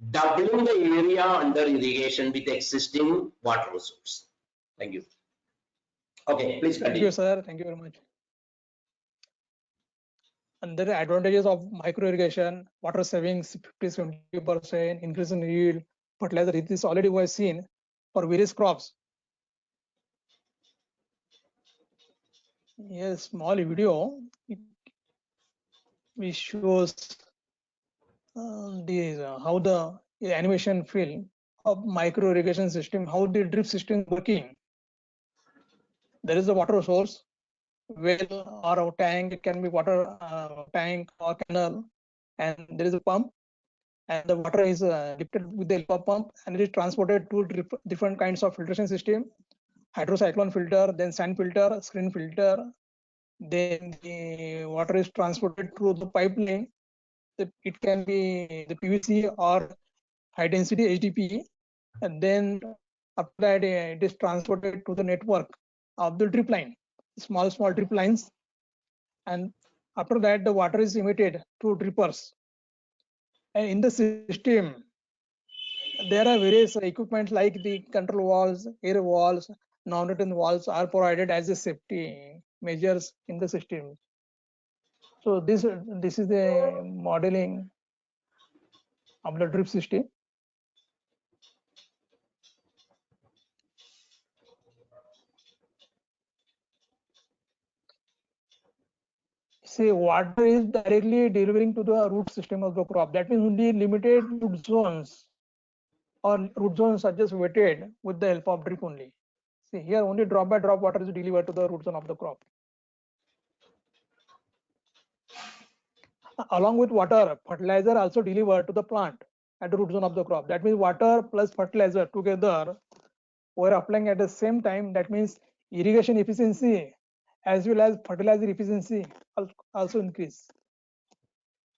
Speaker 4: doubling the area under irrigation with existing water resource. Thank you. Okay, please
Speaker 3: Thank
Speaker 4: continue.
Speaker 3: you, sir. Thank you very much. And there are advantages of micro irrigation, water savings 50-70%, increase in yield, fertilizer. It is already was seen for various crops. Yes, small video. It shows how the animation film of micro irrigation system, how the drip system working. There is a water source, well or a tank. It can be water tank or canal, and there is a pump, and the water is lifted with the help of pump, and it is transported to different kinds of filtration system: hydrocyclone filter, then sand filter, screen filter. Then the water is transported through the pipeline. It can be the PVC or high density HDPE, and then after that it is transported to the network of the drip line, small drip lines, and after that the water is emitted through drippers. And in the system there are various equipment like the control valves, air valves, non-return valves are provided as a safety measures in the system. So this is the modeling of the drip system. See, water is directly delivering to the root system of the crop. That means only limited root zones or root zones are just wetted with the help of drip only. See, here only drop by drop water is delivered to the root zone of the crop. Along with water, fertilizer also delivered to the plant at the root zone of the crop. That means water plus fertilizer together were applying at the same time. That means irrigation efficiency as well as fertilizer efficiency also increase.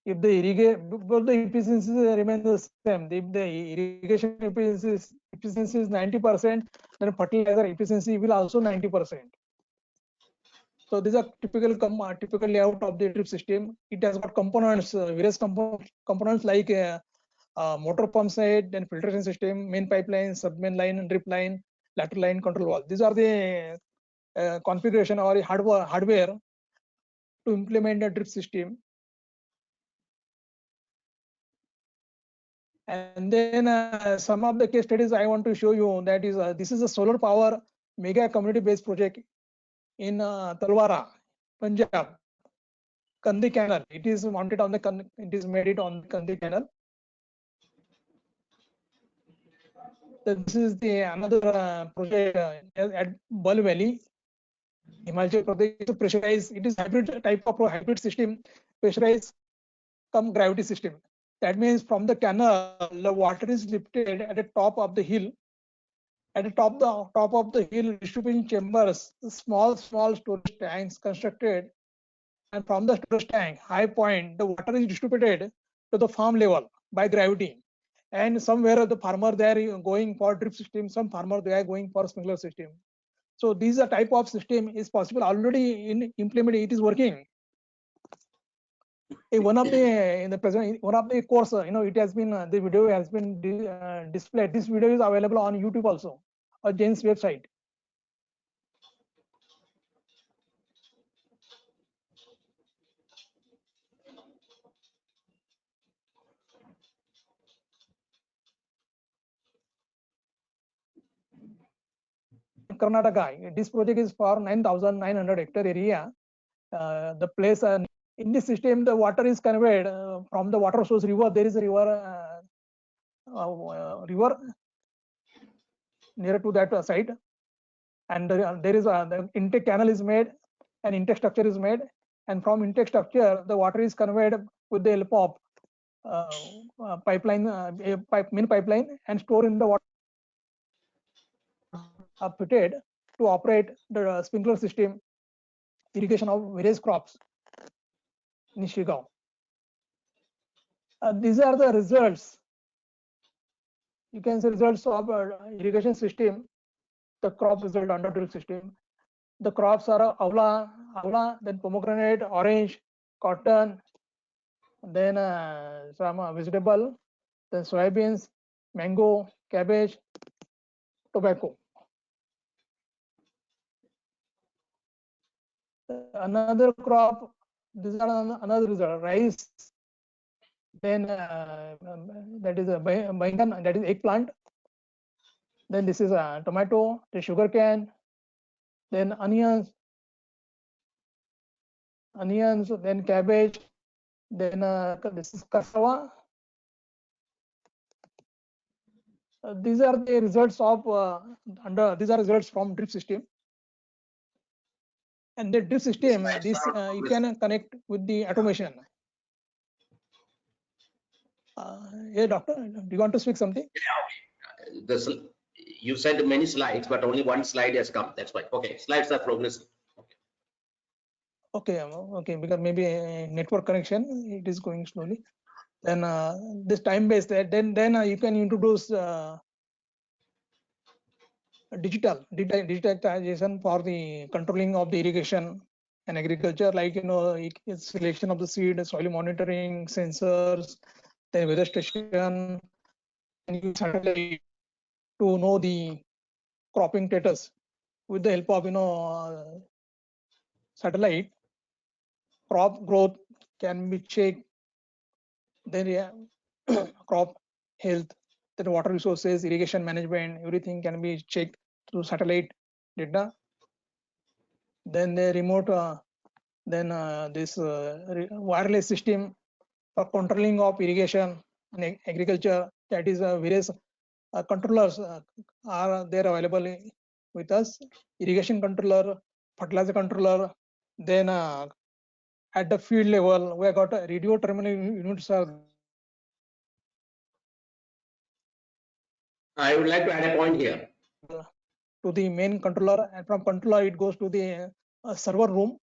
Speaker 3: If the both the efficiencies remain the same, if the irrigation efficiency is 90%, then fertilizer efficiency will also 90%. So these are typical layout of the drip system. It has got components, various components like motor pump set, then filtration system, main pipeline, sub-main line, drip line, lateral line, control valve. These are the configuration or hardware to implement a drip system. And then some of the case studies I want to show you, that is this is a solar power mega community based project in Talwara, Punjab, Kandi Canal. It is mounted on the it is made it on the Kandi Canal. This is the another project at Bal Valley, Himachal Pradesh. To pressurize, it is hybrid type of hybrid system, pressurized come gravity system. That means from the canal, the water is lifted at the top of the hill. At the top of the hill, distribution chambers, small storage tanks constructed, and from the storage tank, high point, the water is distributed to the farm level by gravity. And somewhere the farmer they are going for drip system, some farmer they are going for sprinkler system. So these are type of system is possible already in implemented. It is working. One of the in the present one of the course, it has been the video has been displayed. This video is available on YouTube also, or Jane's website. Karnataka. This project is for 9,900 hectare area. The place in this system, the water is conveyed from the water source river. There is a river near to that site, and there is the intake canal is made, and intake structure is made, and from intake structure the water is conveyed with the help of pipeline, main pipeline, and stored in the water fitted to operate the sprinkler system irrigation of various crops in Shigao. These are the results. You can see results of irrigation system, the crop result under drip system. The crops are avla, then pomegranate, orange, cotton, then some vegetable, then soybeans, mango, cabbage, tobacco. Another crop, this is another result, rice. Then that is a baingan, that is eggplant. Then this is a tomato, the sugar cane, then onions, then cabbage, then this is cassava. These are the results of these are results from drip system. And the drip system, this you can connect with the automation. Yeah, doctor, do you want to speak something?
Speaker 4: You said many slides, but only one slide has come. That's why. Okay, slides are progressing.
Speaker 3: Okay, okay, because maybe network connection, it is going slowly. Then this time based, then you can introduce digitalization for the controlling of the irrigation and agriculture, like selection of the seed, soil monitoring, sensors, then weather station, and use satellite to know the cropping status with the help of satellite. Crop growth can be checked, then crop health, then water resources, irrigation management, everything can be checked through satellite data. Then the remote, this wireless system for controlling of irrigation and agriculture, that is various controllers are there available with us. Irrigation controller, fertilizer controller, then at the field level, we have got radio terminal units.
Speaker 4: I would like to add a point here.
Speaker 3: To the main controller, and from controller it goes to the server room,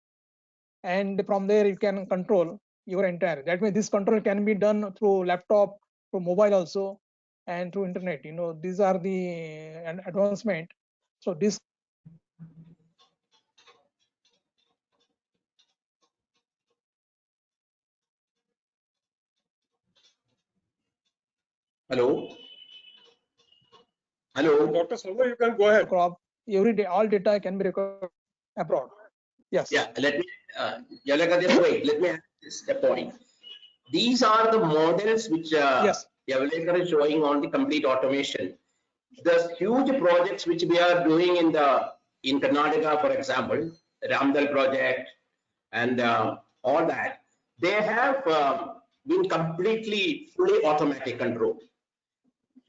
Speaker 3: and from there you can control your entire. That means this control can be done through laptop, through mobile also, and through internet. These are the advancement. So this.
Speaker 4: Hello. Hello.
Speaker 1: Dr. Sarma, you can go ahead.
Speaker 3: Crop, every day, all data can be recorded abroad. Yes.
Speaker 4: Yeah, let me, just wait. Let me add this a point. These are the models which
Speaker 3: Yes.
Speaker 4: Yavalekar is showing on the complete automation. The huge projects which we are doing in Karnataka, for example, Ramdal project and all that, they have been completely fully automatic control.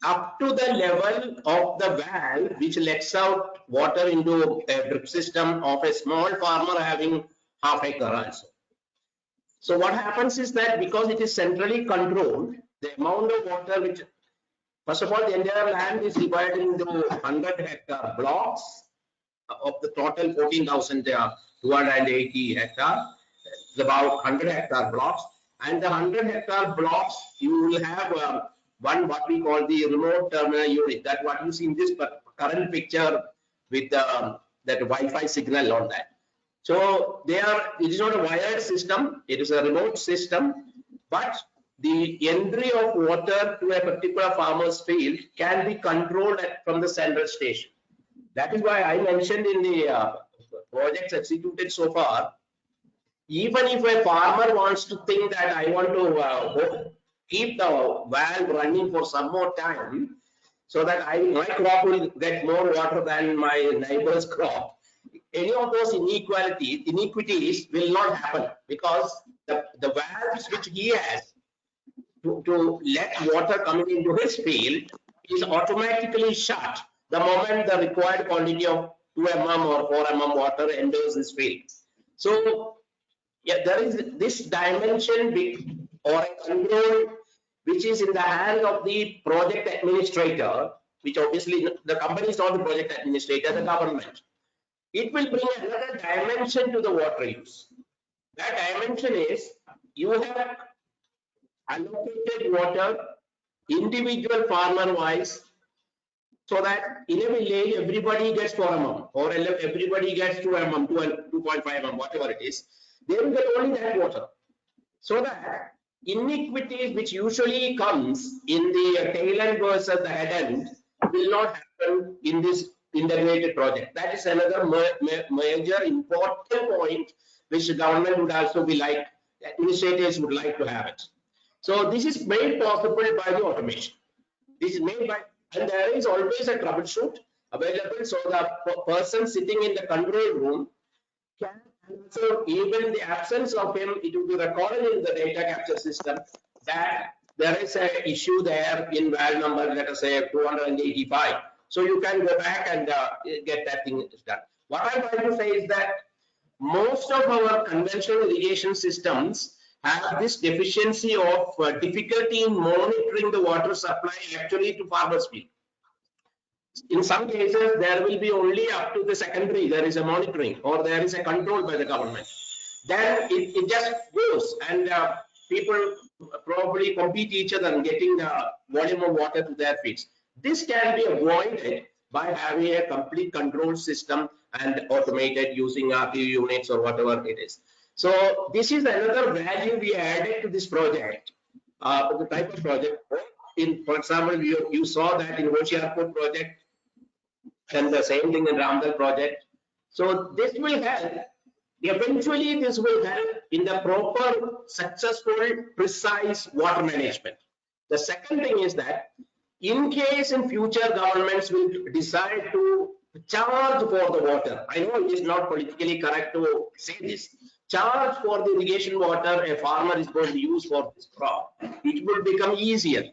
Speaker 4: Up to the level of the valve which lets out water into a drip system of a small farmer having half acre also. So what happens is that because it is centrally controlled, the amount of water which, first of all, the entire land is divided into 100 hectare blocks of the total 14,280 hectare. It's about 100 hectare blocks, and the 100 hectare blocks you will have one what we call the remote terminal unit. That what you see in this current picture with that Wi-Fi signal on that. So it is not a wired system, it is a remote system, but the entry of water to a particular farmer's field can be controlled from the central station. That is why I mentioned in the projects executed so far, even if a farmer wants to think that I want to keep the valve running for some more time, so that my crop will get more water than my neighbor's crop, any of those iniquities will not happen, because the valves which he has to let water coming into his field is automatically shut the moment the required quantity of 2 mm or 4 mm water enters his field. So yeah, there is this dimension or a control which is in the hand of the project administrator, which obviously the company is not the project administrator, the government. It will bring another dimension to the water use. That dimension is you have allocated water individual farmer wise, so that in a village everybody gets 4 mm or everybody gets 2 mm, 2.5 mm, whatever it is. They will get only that water. So that iniquities which usually comes in the tail end versus the head end will not happen in this integrated project. That is another major important point which the government would also be like, administrators would like to have it. So this is made possible by the automation. This is made by, and there is always a troubleshoot available, so the person sitting in the control room can, so even in the absence of him, it will be recorded in the data capture system that there is a issue there in valve number, let us say 285. So you can go back and get that thing done. What I'm trying to say is that most of our conventional irrigation systems have this deficiency of difficulty in monitoring the water supply actually to farmers' field. In some cases, there will be only up to the secondary, there is a monitoring or there is a control by the government. Then it just goes, and people probably compete each other in getting the volume of water to their fields. This can be avoided by having a complete control system and automated using RTU units or whatever it is. So this is another value we added to this project, the type of project. For example, you saw that in Hoshiarpur project, and the same thing in Ramdal project. So this will help. Eventually, this will help in the proper, successful, precise water management. The second thing is that in case in future governments will decide to charge for the water, I know it is not politically correct to say this, charge for the irrigation water a farmer is going to use for this crop, it will become easier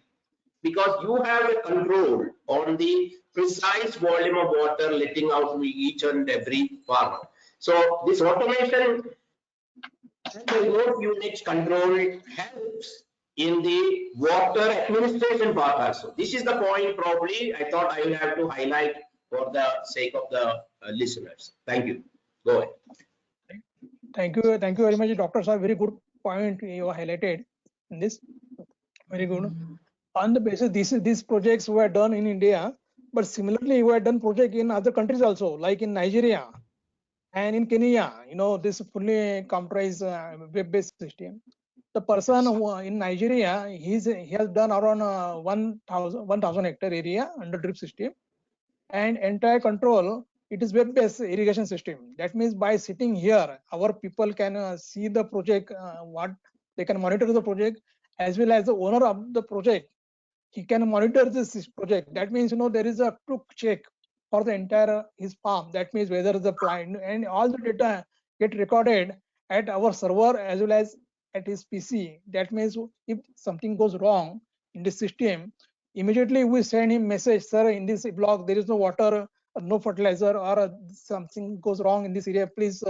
Speaker 4: because you have a control on the precise volume of water letting out to each and every farmer. So this automation and the remote units control helps in the water administration part also. This is the point probably I thought I will have to highlight for the sake of the listeners. Thank you. Go ahead.
Speaker 3: Thank you very much, Dr. Sir. Very good point you highlighted in this. Very good. On the basis these projects were done in India, but similarly we have done project in other countries also, like in Nigeria and in Kenya. You know, this fully comprised web-based system. The person who in Nigeria, he has done around 1,000 hectare area under drip system, and entire control, it is web-based irrigation system. That means by sitting here, our people can see the project, what they can monitor the project, as well as the owner of the project. He can monitor this project. That means, you know, there is a quick check for the entire his farm. That means whether the plant and all the data get recorded at our server as well as at his PC. That means if something goes wrong in the system, immediately we send him message, sir, in this block there is no water, no fertilizer, or something goes wrong in this area. Please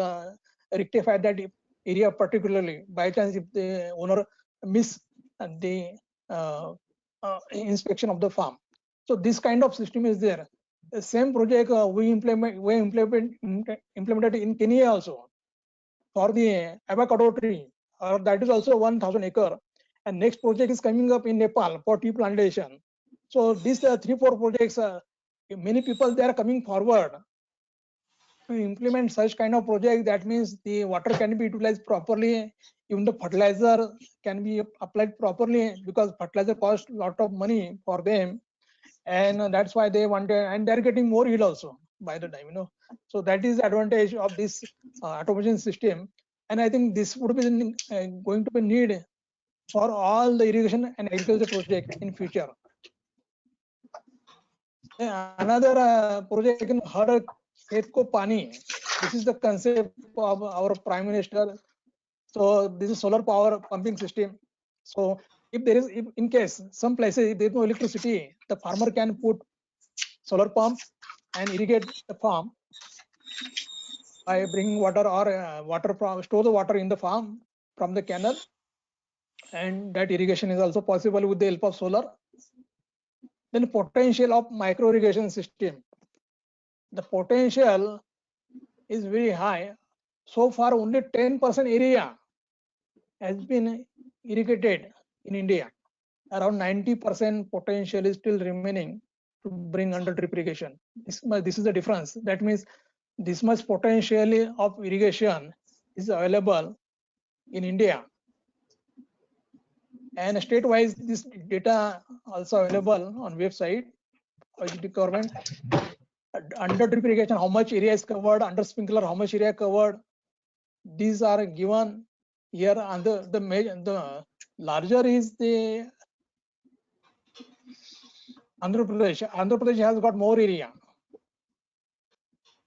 Speaker 3: rectify that area particularly. By chance, if the owner miss the inspection of the farm. So this kind of system is there. The same project we implemented in Kenya also for the avocado tree, that is also 1,000 acre. And next project is coming up in Nepal for tea plantation. So these 3-4 projects, many people they are coming forward to implement such kind of project. That means the water can be utilized properly, even the fertilizer can be applied properly, because fertilizer costs a lot of money for them, and that's why they wanted, and they're getting more yield also by the time, you know. So that is the advantage of this automation system, and I think this would be going to be need for all the irrigation and agriculture project in future. Another project in Har Khet Ko Pani. This is the concept of our Prime Minister. So this is solar power pumping system. So if there is, if in case some places there is no electricity, the farmer can put solar pump and irrigate the farm by bringing water or store the water in the farm from the canal, and that irrigation is also possible with the help of solar. Then potential of micro irrigation system. The potential is very high. So far, only 10% area has been irrigated in India. Around 90% potential is still remaining to bring under drip irrigation. This is the difference. That means this much potential of irrigation is available in India. And state-wise, this data also available on website of the government. Under drip irrigation, how much area is covered? Under sprinkler, how much area covered? these are given here, and the larger is the Andhra Pradesh. Andhra Pradesh has got more area.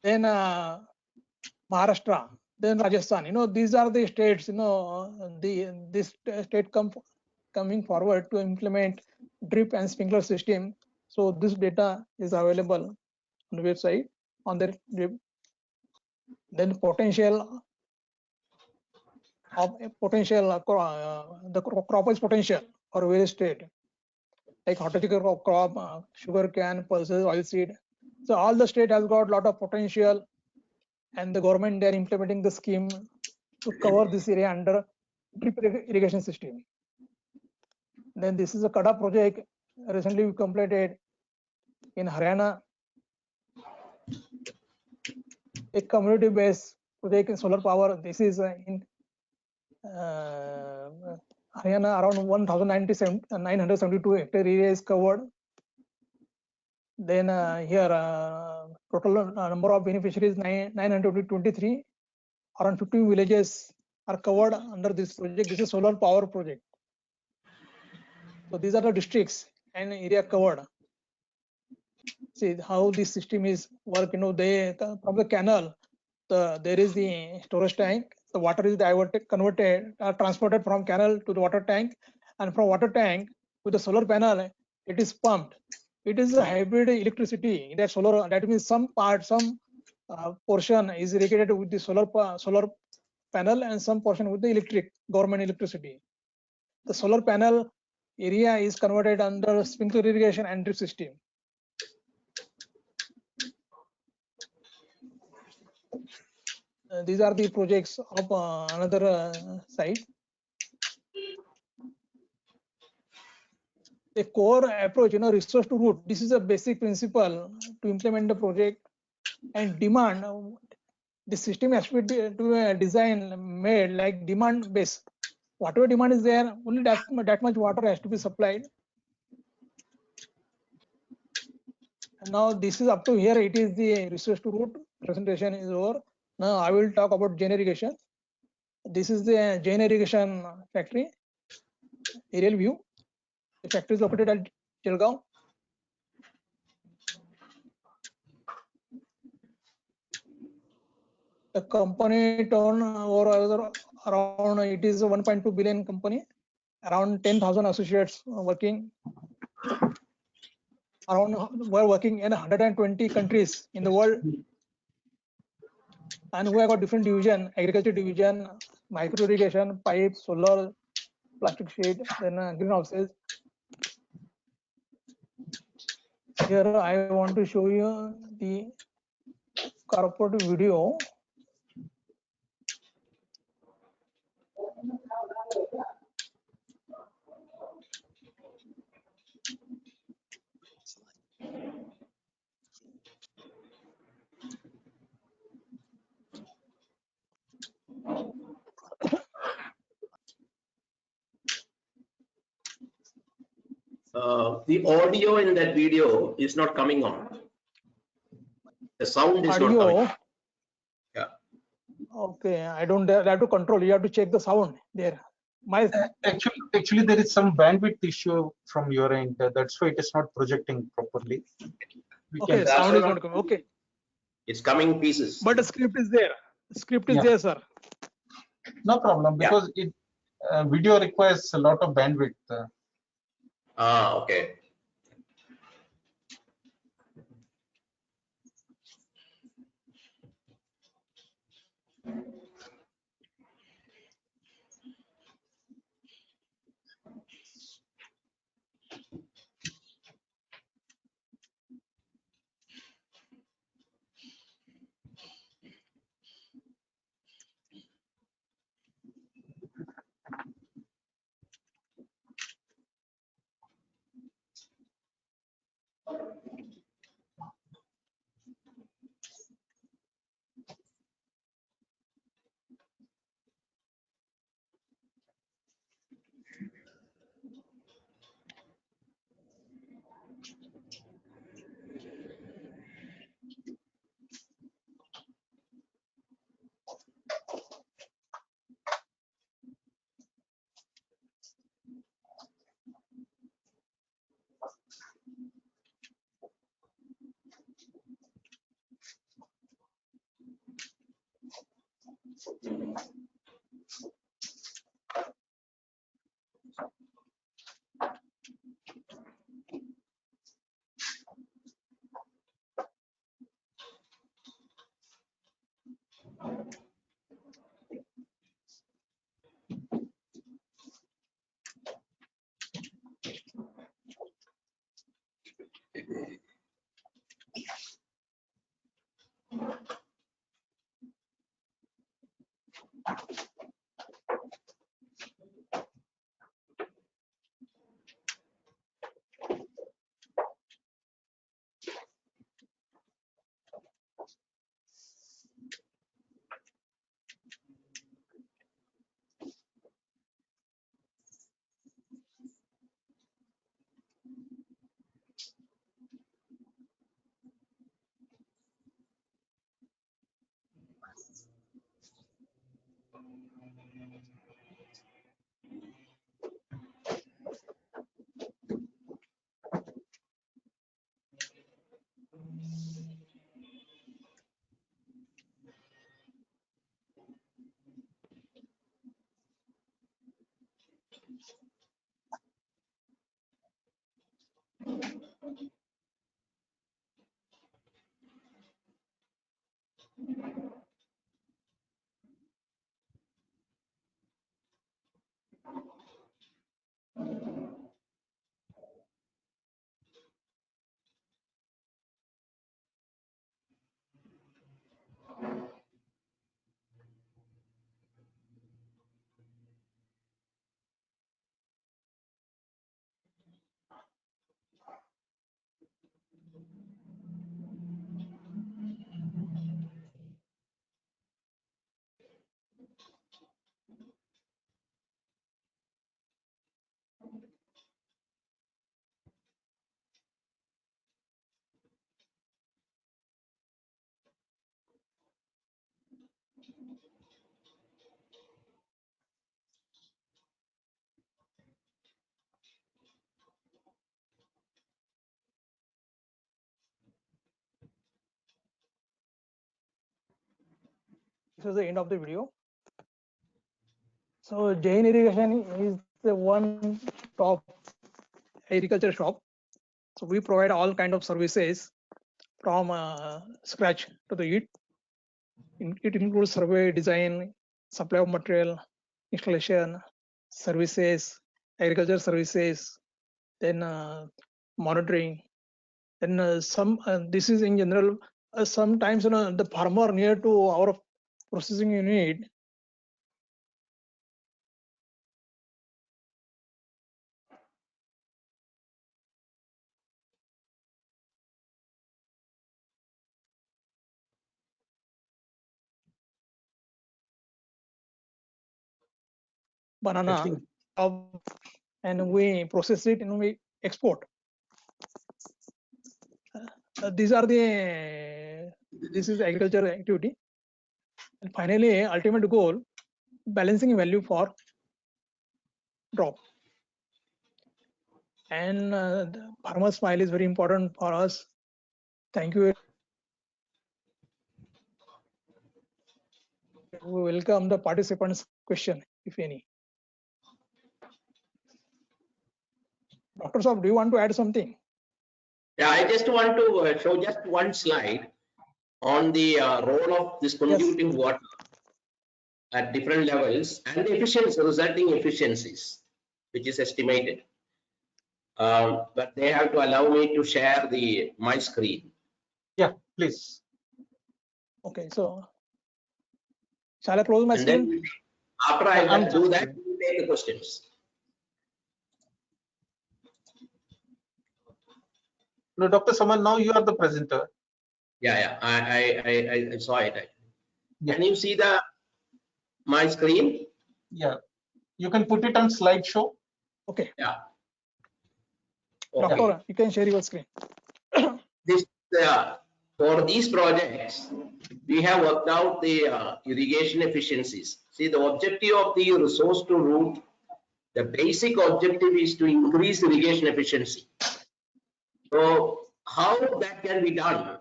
Speaker 3: Then Maharashtra, then Rajasthan. These are the states. This state coming forward to implement drip and sprinkler system. So this data is available on the website on their drip. Then potential of the crop is potential for various state, like horticultural crop, sugar cane, pulses, oilseed. So all the state has got a lot of potential, and the government they are implementing the scheme to cover this area under drip irrigation system. Then this is a Kada project recently we completed in Haryana, a community-based project in solar power. This is in Haryana, around 1,972 hectare area is covered. Then here total number of beneficiaries 923. Around 15 villages are covered under this project. This is solar power project. So these are the districts and area covered. See how this system is work. They from the canal, there is the storage tank. The water is converted, transported from canal to the water tank, and from water tank to the solar panel, it is pumped. It is a hybrid electricity. That solar, that means some portion is irrigated with the solar panel, and some portion with the government electricity. The solar panel area is converted under sprinkler irrigation and drip system. These are the projects of another site. The core approach, resource to root. This is a basic principle to implement the project. And demand, the system has to be made like demand based. Whatever demand is there, only that much water has to be supplied. And now this is up to here. It is the resource to root. Presentation is over. Now I will talk about Jain irrigation. This is the Jain irrigation factory. Aerial view. The factory is located at Jalgaon. The company turnover around, it is a 1.2 billion company. Around 10,000 associates working. We're working in 120 countries in the world. And we have got different division: agriculture division, micro irrigation, pipe, solar, plastic sheet, then greenhouses. Here I want to show you the corporate video.
Speaker 4: The audio in that video is not coming on. The sound is not coming. Yeah.
Speaker 3: Okay, I don't have to control. You have to check the sound there.
Speaker 5: Actually, there is some bandwidth issue from your end. That's why it is not projecting properly.
Speaker 3: Okay, sound is not coming. Okay.
Speaker 4: It's coming pieces.
Speaker 3: But the script is there. The script is there, sir.
Speaker 5: No problem, because it video requires a lot of bandwidth.
Speaker 4: Okay.
Speaker 3: This is the end of the video. So Jain Irrigation is the one top agriculture shop. So we provide all kind of services from scratch to the it. It includes survey, design, supply of material, installation, services, agriculture services, then monitoring. Then this is in general. Sometimes the farmer near to our processing unit. Banana and we process it and we export. These are the this is agriculture activity, and finally ultimate goal balancing value for drop. And the farmer smile is very important for us. Thank you. We welcome the participants' question, if any. Dr. Saab, do you want to add something?
Speaker 4: Yeah, I just want to show just one slide on the role of this conducting water at different levels and the efficiency, resulting efficiencies, which is estimated. But they have to allow me to share my screen.
Speaker 5: Yeah, please.
Speaker 3: Okay, so shall I close my
Speaker 4: And
Speaker 3: screen?
Speaker 4: then after I do that, we take the questions.
Speaker 5: No, Dr. Saman, now you are the presenter.
Speaker 4: Yeah, I saw it.
Speaker 5: Yeah.
Speaker 4: Can you see my screen?
Speaker 5: Yeah, you can put it on slideshow.
Speaker 3: Okay.
Speaker 4: Yeah. Okay.
Speaker 3: Doctor, you can share your screen.
Speaker 4: This for these projects, we have worked out the irrigation efficiencies. See, the objective of the resource to root, the basic objective is to increase irrigation efficiency. So how that can be done?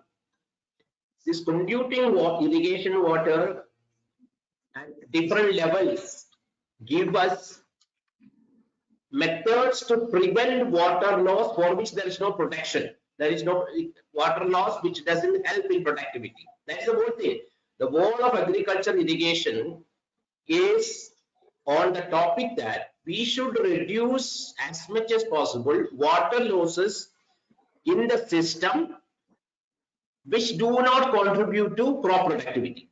Speaker 4: This conducting irrigation water at different levels give us methods to prevent water loss for which there is no protection. There is no water loss which doesn't help in productivity. That is the whole thing. The whole of agriculture irrigation is on the topic that we should reduce as much as possible water losses in the system which do not contribute to crop productivity.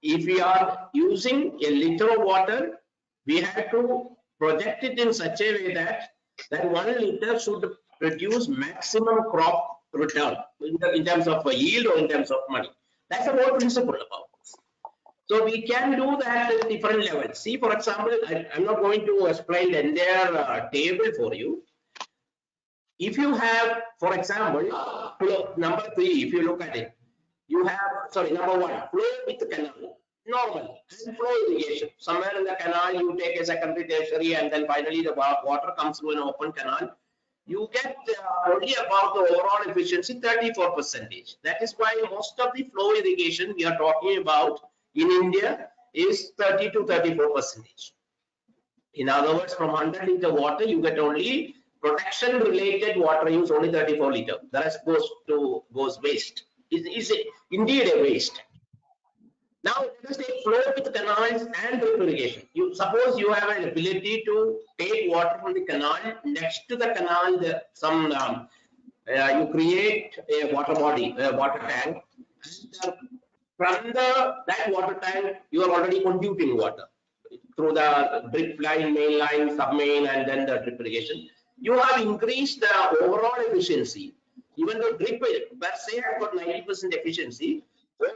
Speaker 4: If we are using a liter of water, we have to project it in such a way that 1 liter should produce maximum crop return in terms of yield or in terms of money. That's the whole principle about this. So we can do that at different levels. See, for example, I'm not going to explain the entire table for you. If you have, for example, number 3, if you look at it, you have, sorry, number 1, flow with the canal, normal, and flow irrigation. Somewhere in the canal, you take a secondary, tertiary, and then finally the water comes through an open canal. You get only about the overall efficiency 34%. That is why most of the flow irrigation we are talking about in India is 30 to 34%. In other words, from 100 liter water, you get only protection related water use only 34 liter. The rest goes waste. Is indeed a waste. Now let us take flow with canals and drip irrigation. You suppose you have an ability to take water from the canal. Next to the canal, you create a water body, a water tank, and from that water tank you are already conducting water through the drip line, main line, sub-main, and then the drip irrigation. You have increased the overall efficiency. Even though drip per se has got 90% efficiency, overall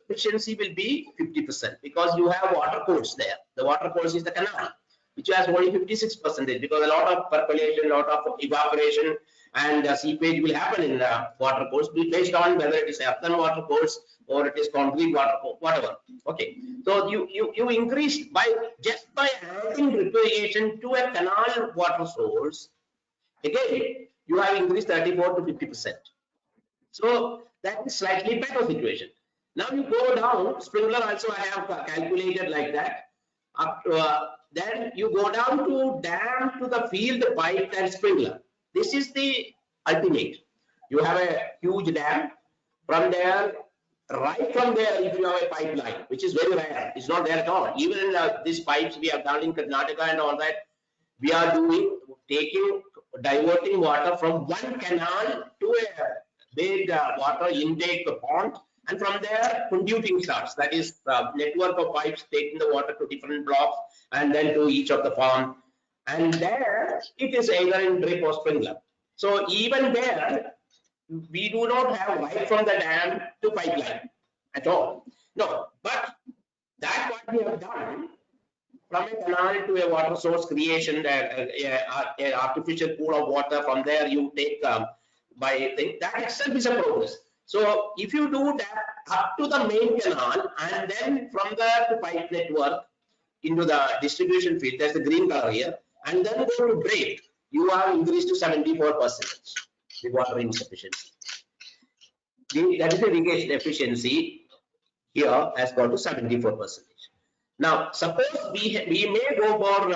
Speaker 4: efficiency will be 50% because you have water course there. The water course is the canal, which has only 56% because a lot of percolation, a lot of evaporation, and seepage will happen in the water course based on whether it is earthen water course or it is concrete water course, whatever. Okay, so you increase just by adding drip irrigation to a canal water source. Again, you have increased 34 to 50%. So that is slightly better situation. Now you go down, sprinkler also I have calculated like that. Up to, then you go down to dam to the field pipe and sprinkler. This is the ultimate. You have a huge dam. From there, right from there, if you have a pipeline, which is very rare, it's not there at all. Even in these pipes we have done in Karnataka and all that, we are diverting water from one canal to a big water intake pond, and from there conduiting starts. That is network of pipes taking the water to different blocks and then to each of the farm, and there it is either in drip or sprinkler. So even there we do not have right from the dam to pipeline at all. No, but that what we have done from a canal to a water source creation, an artificial pool of water. From there you take by thing, that itself is a progress. So if you do that up to the main canal and then from there to pipe network into the distribution field, that's the green color here, and then go to drain, you have increased to 74% the water insufficiency. That is the irrigation efficiency here has got to 74%. Now, suppose we may go for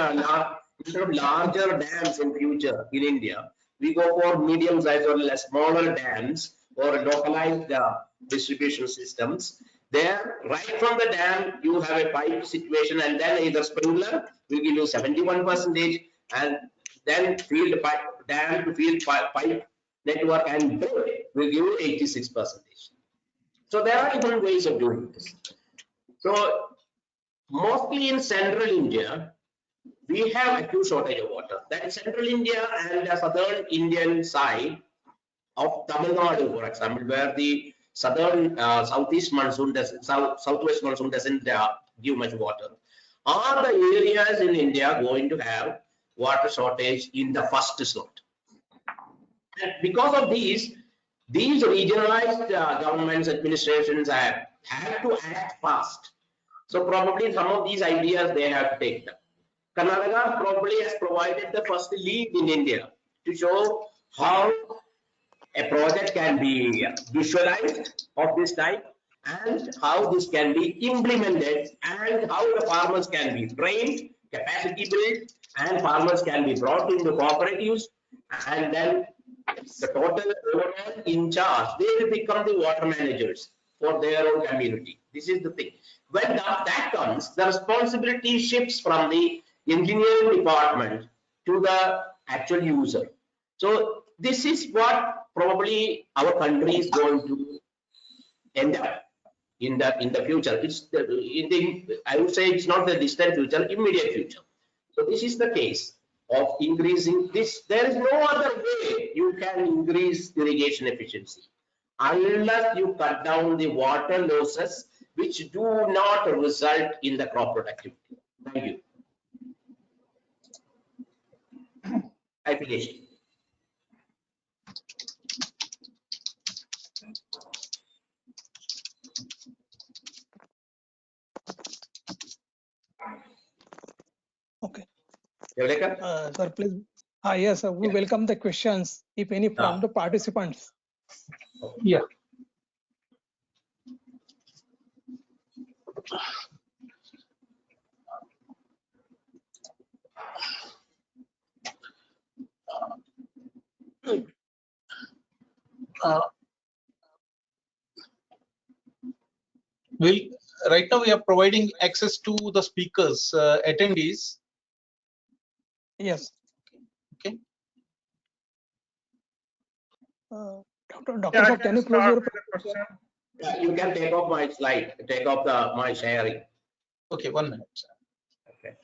Speaker 4: instead of larger dams in future in India, we go for medium size or less smaller dams or localized distribution systems. There, right from the dam, you have a pipe situation, and then either sprinkler will give you 71%, and then field pipe, dam to field pipe network and drip will give you 86%. So there are different ways of doing this. So mostly in central India, we have acute shortage of water. That is central India and the southern Indian side of Tamil Nadu, for example, where the southern southwest monsoon doesn't give much water. Are the areas in India going to have water shortage in the first slot? And because of these regionalized governments, administrations have to act fast. So probably some of these ideas they have to take them. Karnataka probably has provided the first lead in India to show how a project can be visualized of this type and how this can be implemented and how the farmers can be trained, capacity built, and farmers can be brought into cooperatives, and then the total overall in charge, they will become the water managers for their own community. This is the thing. When that comes, the responsibility shifts from the engineering department to the actual user. So this is what probably our country is going to end up in the future. It's I would say it's not the distant future, immediate future. So this is the case of increasing this. There is no other way you can increase irrigation efficiency unless you cut down the water losses which do not result in the crop productivity. Thank you. I finished.
Speaker 3: Okay.
Speaker 4: Sir,
Speaker 3: please. Yes, we welcome the questions, if any, from the participants.
Speaker 5: Yeah. Right now we are providing access to the speakers, attendees.
Speaker 3: Yes.
Speaker 5: Okay.
Speaker 3: Dr.
Speaker 2: Yeah, I
Speaker 3: Sir, can you close
Speaker 2: start
Speaker 3: your
Speaker 2: with the question.
Speaker 4: Yeah, you can take off my slide, take off my sharing.
Speaker 5: Okay, 1 minute.
Speaker 4: Okay.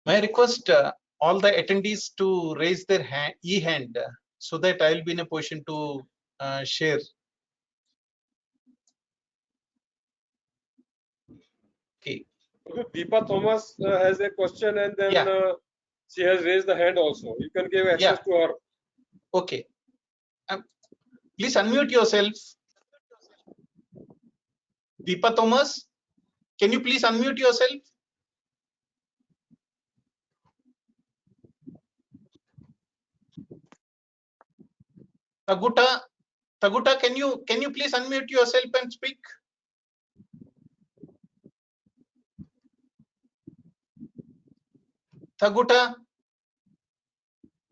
Speaker 5: May I request all the attendees to raise their e-hand so that I will be in a position to share. Okay.
Speaker 1: Okay, Deepa Thomas has a question, and then
Speaker 5: Yeah.
Speaker 1: she has raised the hand also. You can give access to her.
Speaker 5: Okay. Please unmute yourself. Deepa Thomas, can you please unmute yourself? Taguta, can you please unmute yourself and speak? Taguta.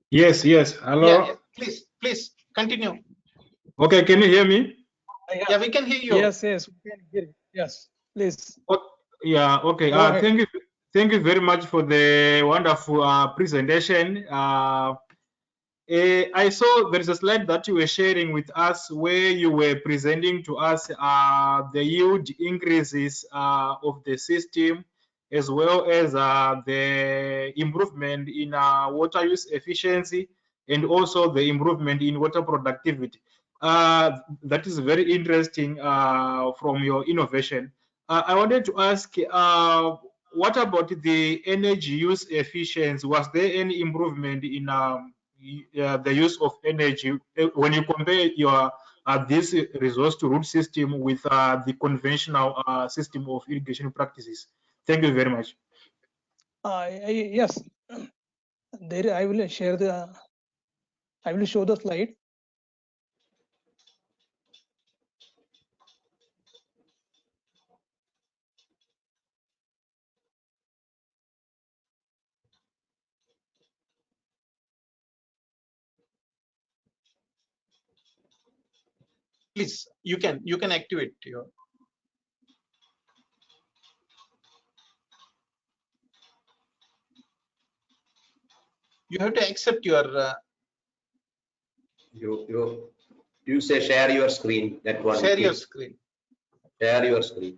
Speaker 6: Yes. Hello.
Speaker 5: Yeah. Please continue.
Speaker 6: Okay, can you hear me?
Speaker 5: Yeah, we can hear you.
Speaker 3: Yes, we can hear you. Yes, please.
Speaker 6: Yeah. Okay.
Speaker 3: Go ahead.
Speaker 6: Thank you very much for the wonderful presentation. I saw there is a slide that you were sharing with us where you were presenting to us the yield increases of the system, as well as the improvement in water use efficiency, and also the improvement in water productivity. That is very interesting from your innovation. I wanted to ask, what about the energy use efficiency? Was there any improvement in the use of energy when you compare your this resource to root system with the conventional system of irrigation practices? Thank you very much.
Speaker 3: Yes, there I will share the. I will show the slide.
Speaker 5: Please, you can activate your. You have to accept your.
Speaker 4: You say share your screen. That one.
Speaker 5: Share your screen.
Speaker 4: Share your screen.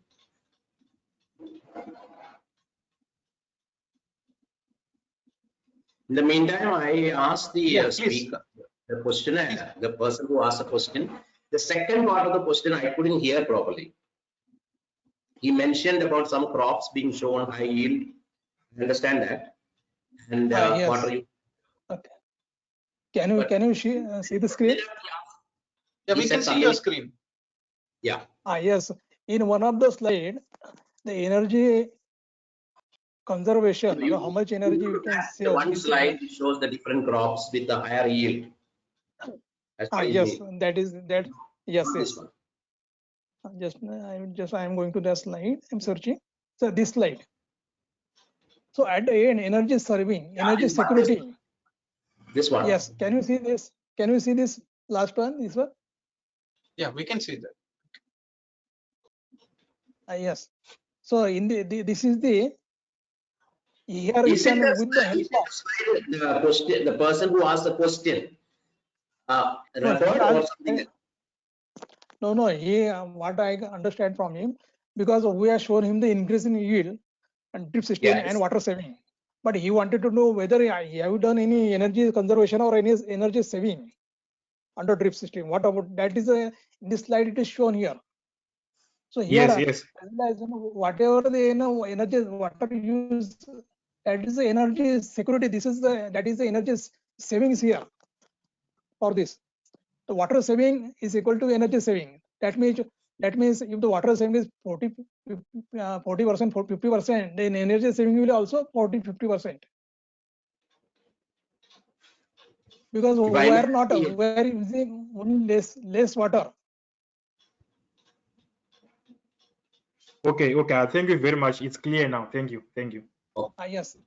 Speaker 4: In the meantime, I asked the speaker, the questioner, the person who asked the question. The second part of the question I couldn't hear properly. He mentioned about some crops being shown high yield. I understand that. And
Speaker 3: Yes.
Speaker 4: what are you?
Speaker 3: Okay. Can you see the screen?
Speaker 5: Yeah, we can see your screen.
Speaker 4: Yeah.
Speaker 3: Yes. In one of the slide, the energy conservation, how much energy you can save.
Speaker 4: One slide shows the different crops with the higher yield.
Speaker 3: Yes, that is that. Yes.
Speaker 4: This one.
Speaker 3: I am going to the slide. I'm searching. So this slide. So at the end, energy serving, energy security.
Speaker 4: This one.
Speaker 3: Yes. Can you see this? Can you see this last one? This one?
Speaker 5: Yeah, we can see that.
Speaker 3: Yes. So in this is the here we can with the help of
Speaker 4: the person who asked the question.
Speaker 3: No, what I understand from him, because we have shown him the increase in yield and drip system and water saving. but he wanted to know whether you have done any energy conservation or any energy saving under drip system. What about that? Is in this slide it is shown here. So here,
Speaker 6: Yes.
Speaker 3: whatever the energy water use, that is the energy security. This is that is the energy savings here for this. The water saving is equal to energy saving. That means if the water saving is 40%, 50%, then energy saving will also 40-50%. Because we are using only less water.
Speaker 6: Okay. Thank you very much. It's clear now. Thank you.
Speaker 3: Yes.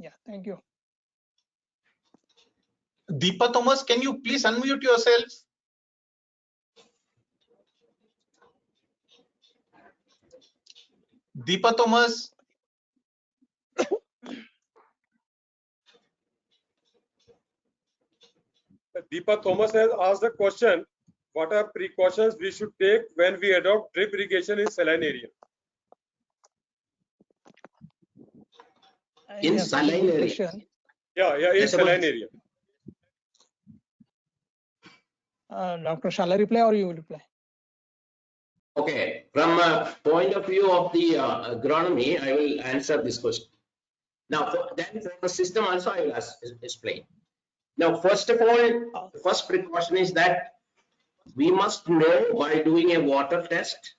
Speaker 3: Yeah. Thank you.
Speaker 5: Deepa Thomas, can you please unmute yourself? Deepa Thomas.
Speaker 1: Deepa Thomas has asked the question, what are precautions we should take when we adopt drip irrigation in saline area?
Speaker 4: In
Speaker 3: Yes,
Speaker 4: saline
Speaker 3: good
Speaker 4: area.
Speaker 3: question.
Speaker 1: Yeah, in
Speaker 4: Yes,
Speaker 1: saline area.
Speaker 3: Doctor, shall I reply or you will reply?
Speaker 4: Okay, from a point of view of the agronomy, I will answer this question. Now, then for the system also I will explain. Now, first of all, the first precaution is that we must know by doing a water test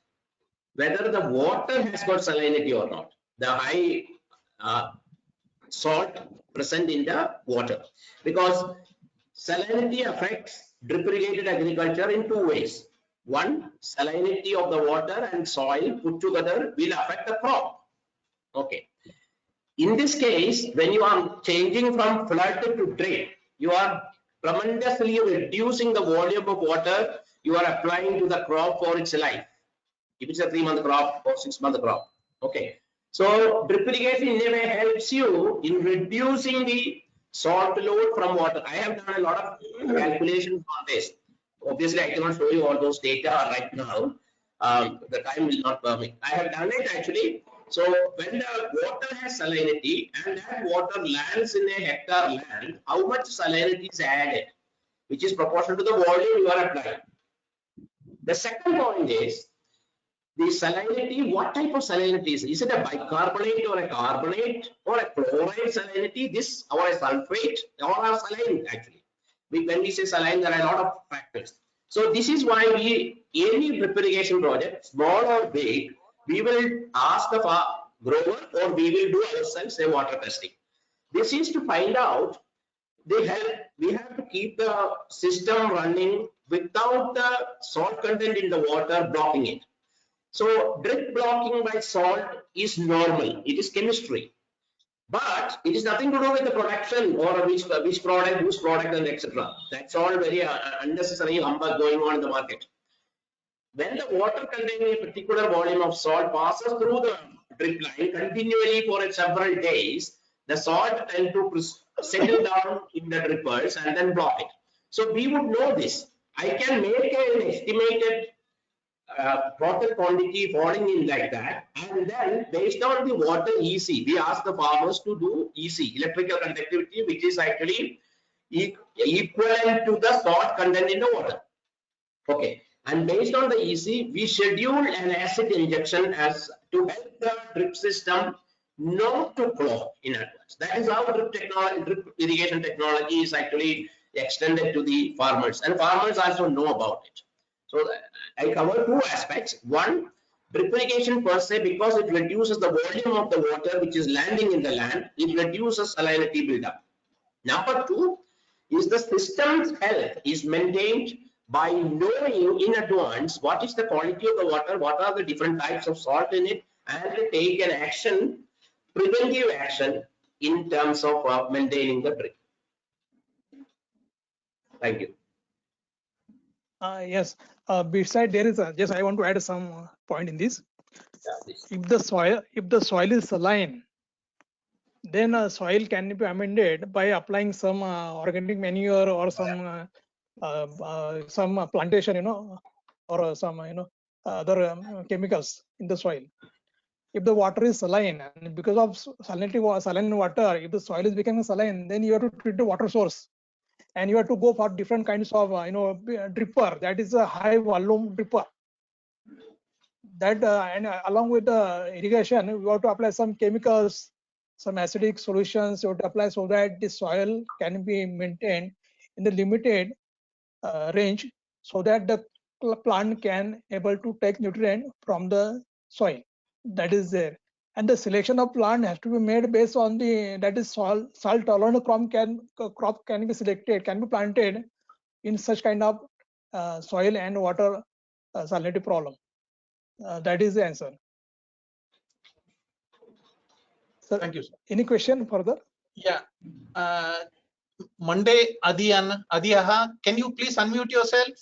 Speaker 4: whether the water has got salinity or not. The high salt present in the water, because salinity affects drip irrigated agriculture in two ways. One, salinity of the water and soil put together will affect the crop. Okay. In this case, when you are changing from flood to drip, you are tremendously reducing the volume of water you are applying to the crop for its life. If it's a 3-month crop or 6-month crop. Okay. So drip irrigation in a way helps you in reducing the salt load from water. I have done a lot of calculations on this. Obviously, I cannot show you all those data right now. The time will not permit. I have done it actually. So when the water has salinity and that water lands in a hectare land, how much salinity is added, which is proportional to the volume you are applying. The second point is the salinity. What type of salinity is it? Is it a bicarbonate or a carbonate or a chloride salinity? This or a sulfate or a saline actually. When we say saline, there are a lot of factors. So this is why any drip irrigation project, small or big, we will ask the grower or we will do ourselves a water testing. This is to find out we have to keep the system running without the salt content in the water blocking it. So drip blocking by salt is normal. It is chemistry. But it is nothing to do with the production or which product, whose product, and etc. That's all very unnecessary humbug going on in the market. When the water containing a particular volume of salt passes through the drip line continually for several days, the salt tends to settle down in the drippers and then block it. So we would know this. I can make an estimated total quantity falling in like that, and then based on the water EC, we ask the farmers to do EC, electrical conductivity, which is actually equivalent to the salt content in the water. Okay, and based on the EC, we schedule an acid injection as to help the drip system not to clog in advance. That is how drip irrigation technology is actually extended to the farmers, and farmers also know about it. So I cover two aspects. One, drip irrigation per se, because it reduces the volume of the water which is landing in the land, it reduces salinity buildup. Number two is the system's health is maintained by knowing in advance what is the quality of the water, what are the different types of salt in it, and take an action, preventive action in terms of maintaining the drip. Thank you.
Speaker 3: Yes. Beside there is just I want to add some point in this.
Speaker 4: Yeah,
Speaker 3: If the soil is saline, then soil can be amended by applying some organic manure or some plantation, or some other chemicals in the soil. if the water is saline, and because of saline water, if the soil is becoming saline, then you have to treat the water source, and you have to go for different kinds of dripper. That is a high volume dripper. That and along with the irrigation, you have to apply some chemicals, some acidic solutions you have to apply so that the soil can be maintained in the limited range, so that the plant can able to take nutrient from the soil that is there. And the selection of plant has to be made based on the salt tolerant crop can be selected, can be planted in such kind of soil and water salinity problem. That is the answer. Sir,
Speaker 5: Thank you, sir.
Speaker 3: any question further?
Speaker 5: Yeah. Monday Adiaha, can you please unmute yourself?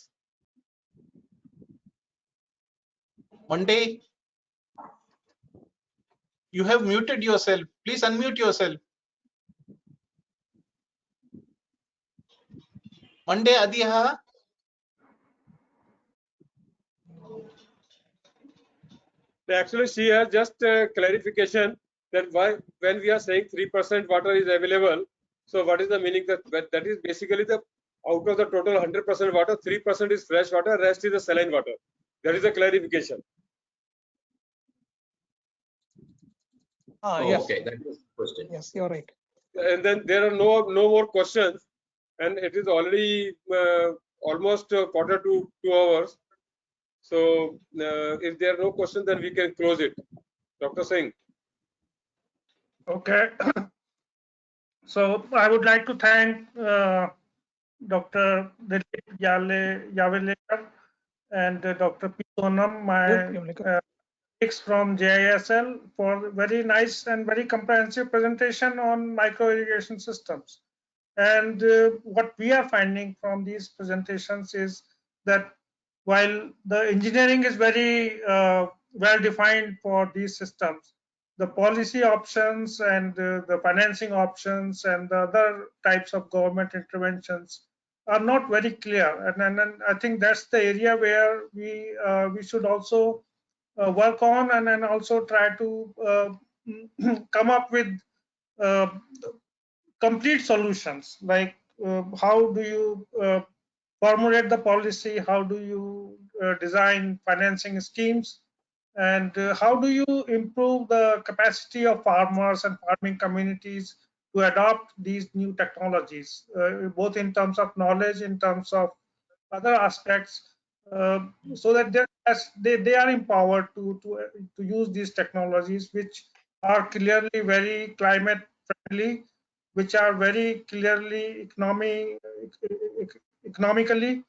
Speaker 5: Monday, you have muted yourself. Please unmute yourself. Monday Adiaha.
Speaker 1: Actually, she has just clarification that why when we are saying 3% water is available, so what is the meaning? That is basically the out of the total 100% water, 3% is fresh water, rest is the saline water. That is a clarification.
Speaker 3: Yes.
Speaker 4: Okay, that is the question.
Speaker 3: Yes, you're right.
Speaker 1: And then there are no more questions, and it is already almost quarter to 2 hours. So if there are no questions, then we can close it. Dr. Singh.
Speaker 2: Okay. So I would like to thank Dr. Dilip Yavalekar and Dr. P. Sonam, my colleagues from JISL, for very nice and very comprehensive presentation on micro irrigation systems. And what we are finding from these presentations is that while the engineering is very well defined for these systems, the policy options and the financing options and the other types of government interventions are not very clear. And I think that's the area where we should also work on, and then also try to come up with complete solutions, like how do you formulate the policy, how do you design financing schemes, and how do you improve the capacity of farmers and farming communities to adopt these new technologies, both in terms of knowledge, in terms of other aspects, so that they are empowered to use these technologies, which are clearly very climate friendly, which are very clearly economically,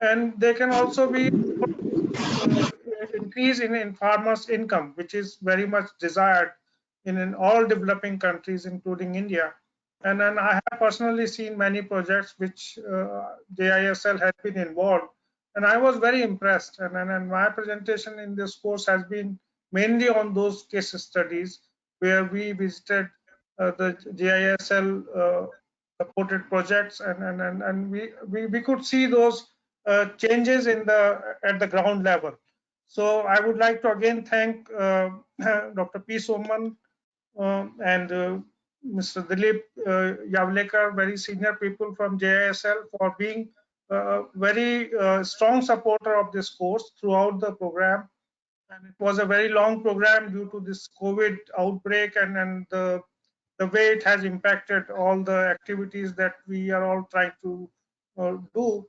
Speaker 2: and they can also be increase in farmers' income, which is very much desired in all developing countries, including India. And then I have personally seen many projects which JISL has been involved, and I was very impressed. And my presentation in this course has been mainly on those case studies where we visited the JISL supported projects, and we could see those changes at the ground level. So I would like to again thank Dr. P. Soman and Mr. Dilip Yavalekar, very senior people from JISL, for being a very strong supporter of this course throughout the program. And it was a very long program due to this COVID outbreak and the way it has impacted all the activities that we are all trying to do.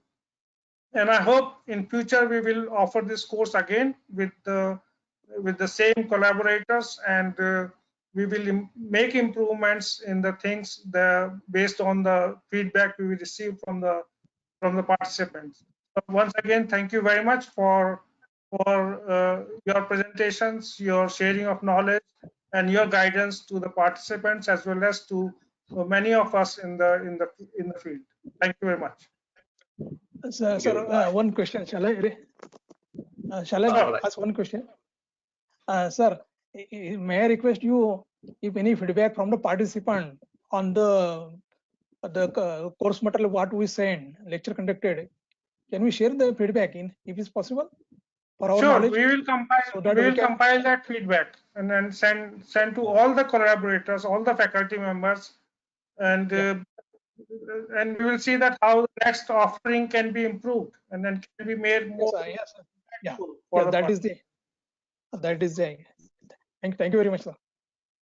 Speaker 2: And I hope in future we will offer this course again with the same collaborators, and we will make improvements in the things based on the feedback we will receive from the participants. But once again, thank you very much for your presentations, your sharing of knowledge, and your guidance to the participants, as well as to many of us in the field. Thank you very much.
Speaker 3: Sir, one question. Shall I ask one question? Sir, may I request you, if any feedback from the participant on the course material what we sent, lecture conducted, can we share the feedback if it's possible? for our
Speaker 2: Sure,
Speaker 3: knowledge?
Speaker 2: we will compile.
Speaker 3: so that
Speaker 2: we
Speaker 3: we
Speaker 2: will
Speaker 3: can-
Speaker 2: compile that feedback and then send to all the collaborators, all the faculty members, and and we will see that how the next offering can be improved and then can be made more.
Speaker 3: Yes, sir. Yeah.
Speaker 2: impactful for
Speaker 3: Yeah,
Speaker 2: the
Speaker 3: that is the thank you very much, sir.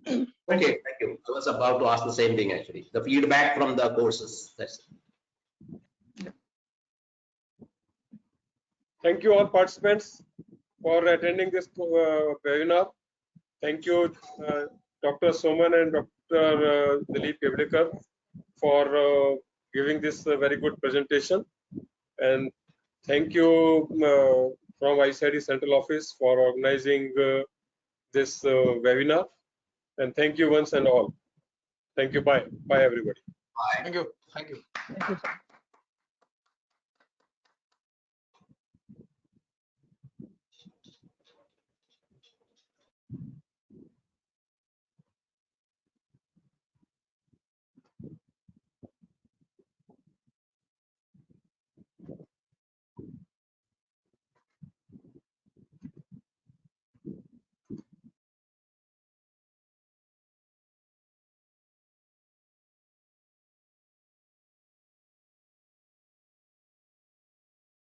Speaker 4: Okay, thank you. I was about to ask the same thing actually. The feedback from the courses. That's it.
Speaker 1: Thank you all participants for attending this webinar. Thank you, Dr. Soman and Dr. Dilip Kevlikar for giving this very good presentation. And thank you from ICID Central Office for organizing this webinar. And thank you once and all. Thank you. Bye. Bye, everybody.
Speaker 5: Thank you. Thank you.
Speaker 3: Thank you, sir.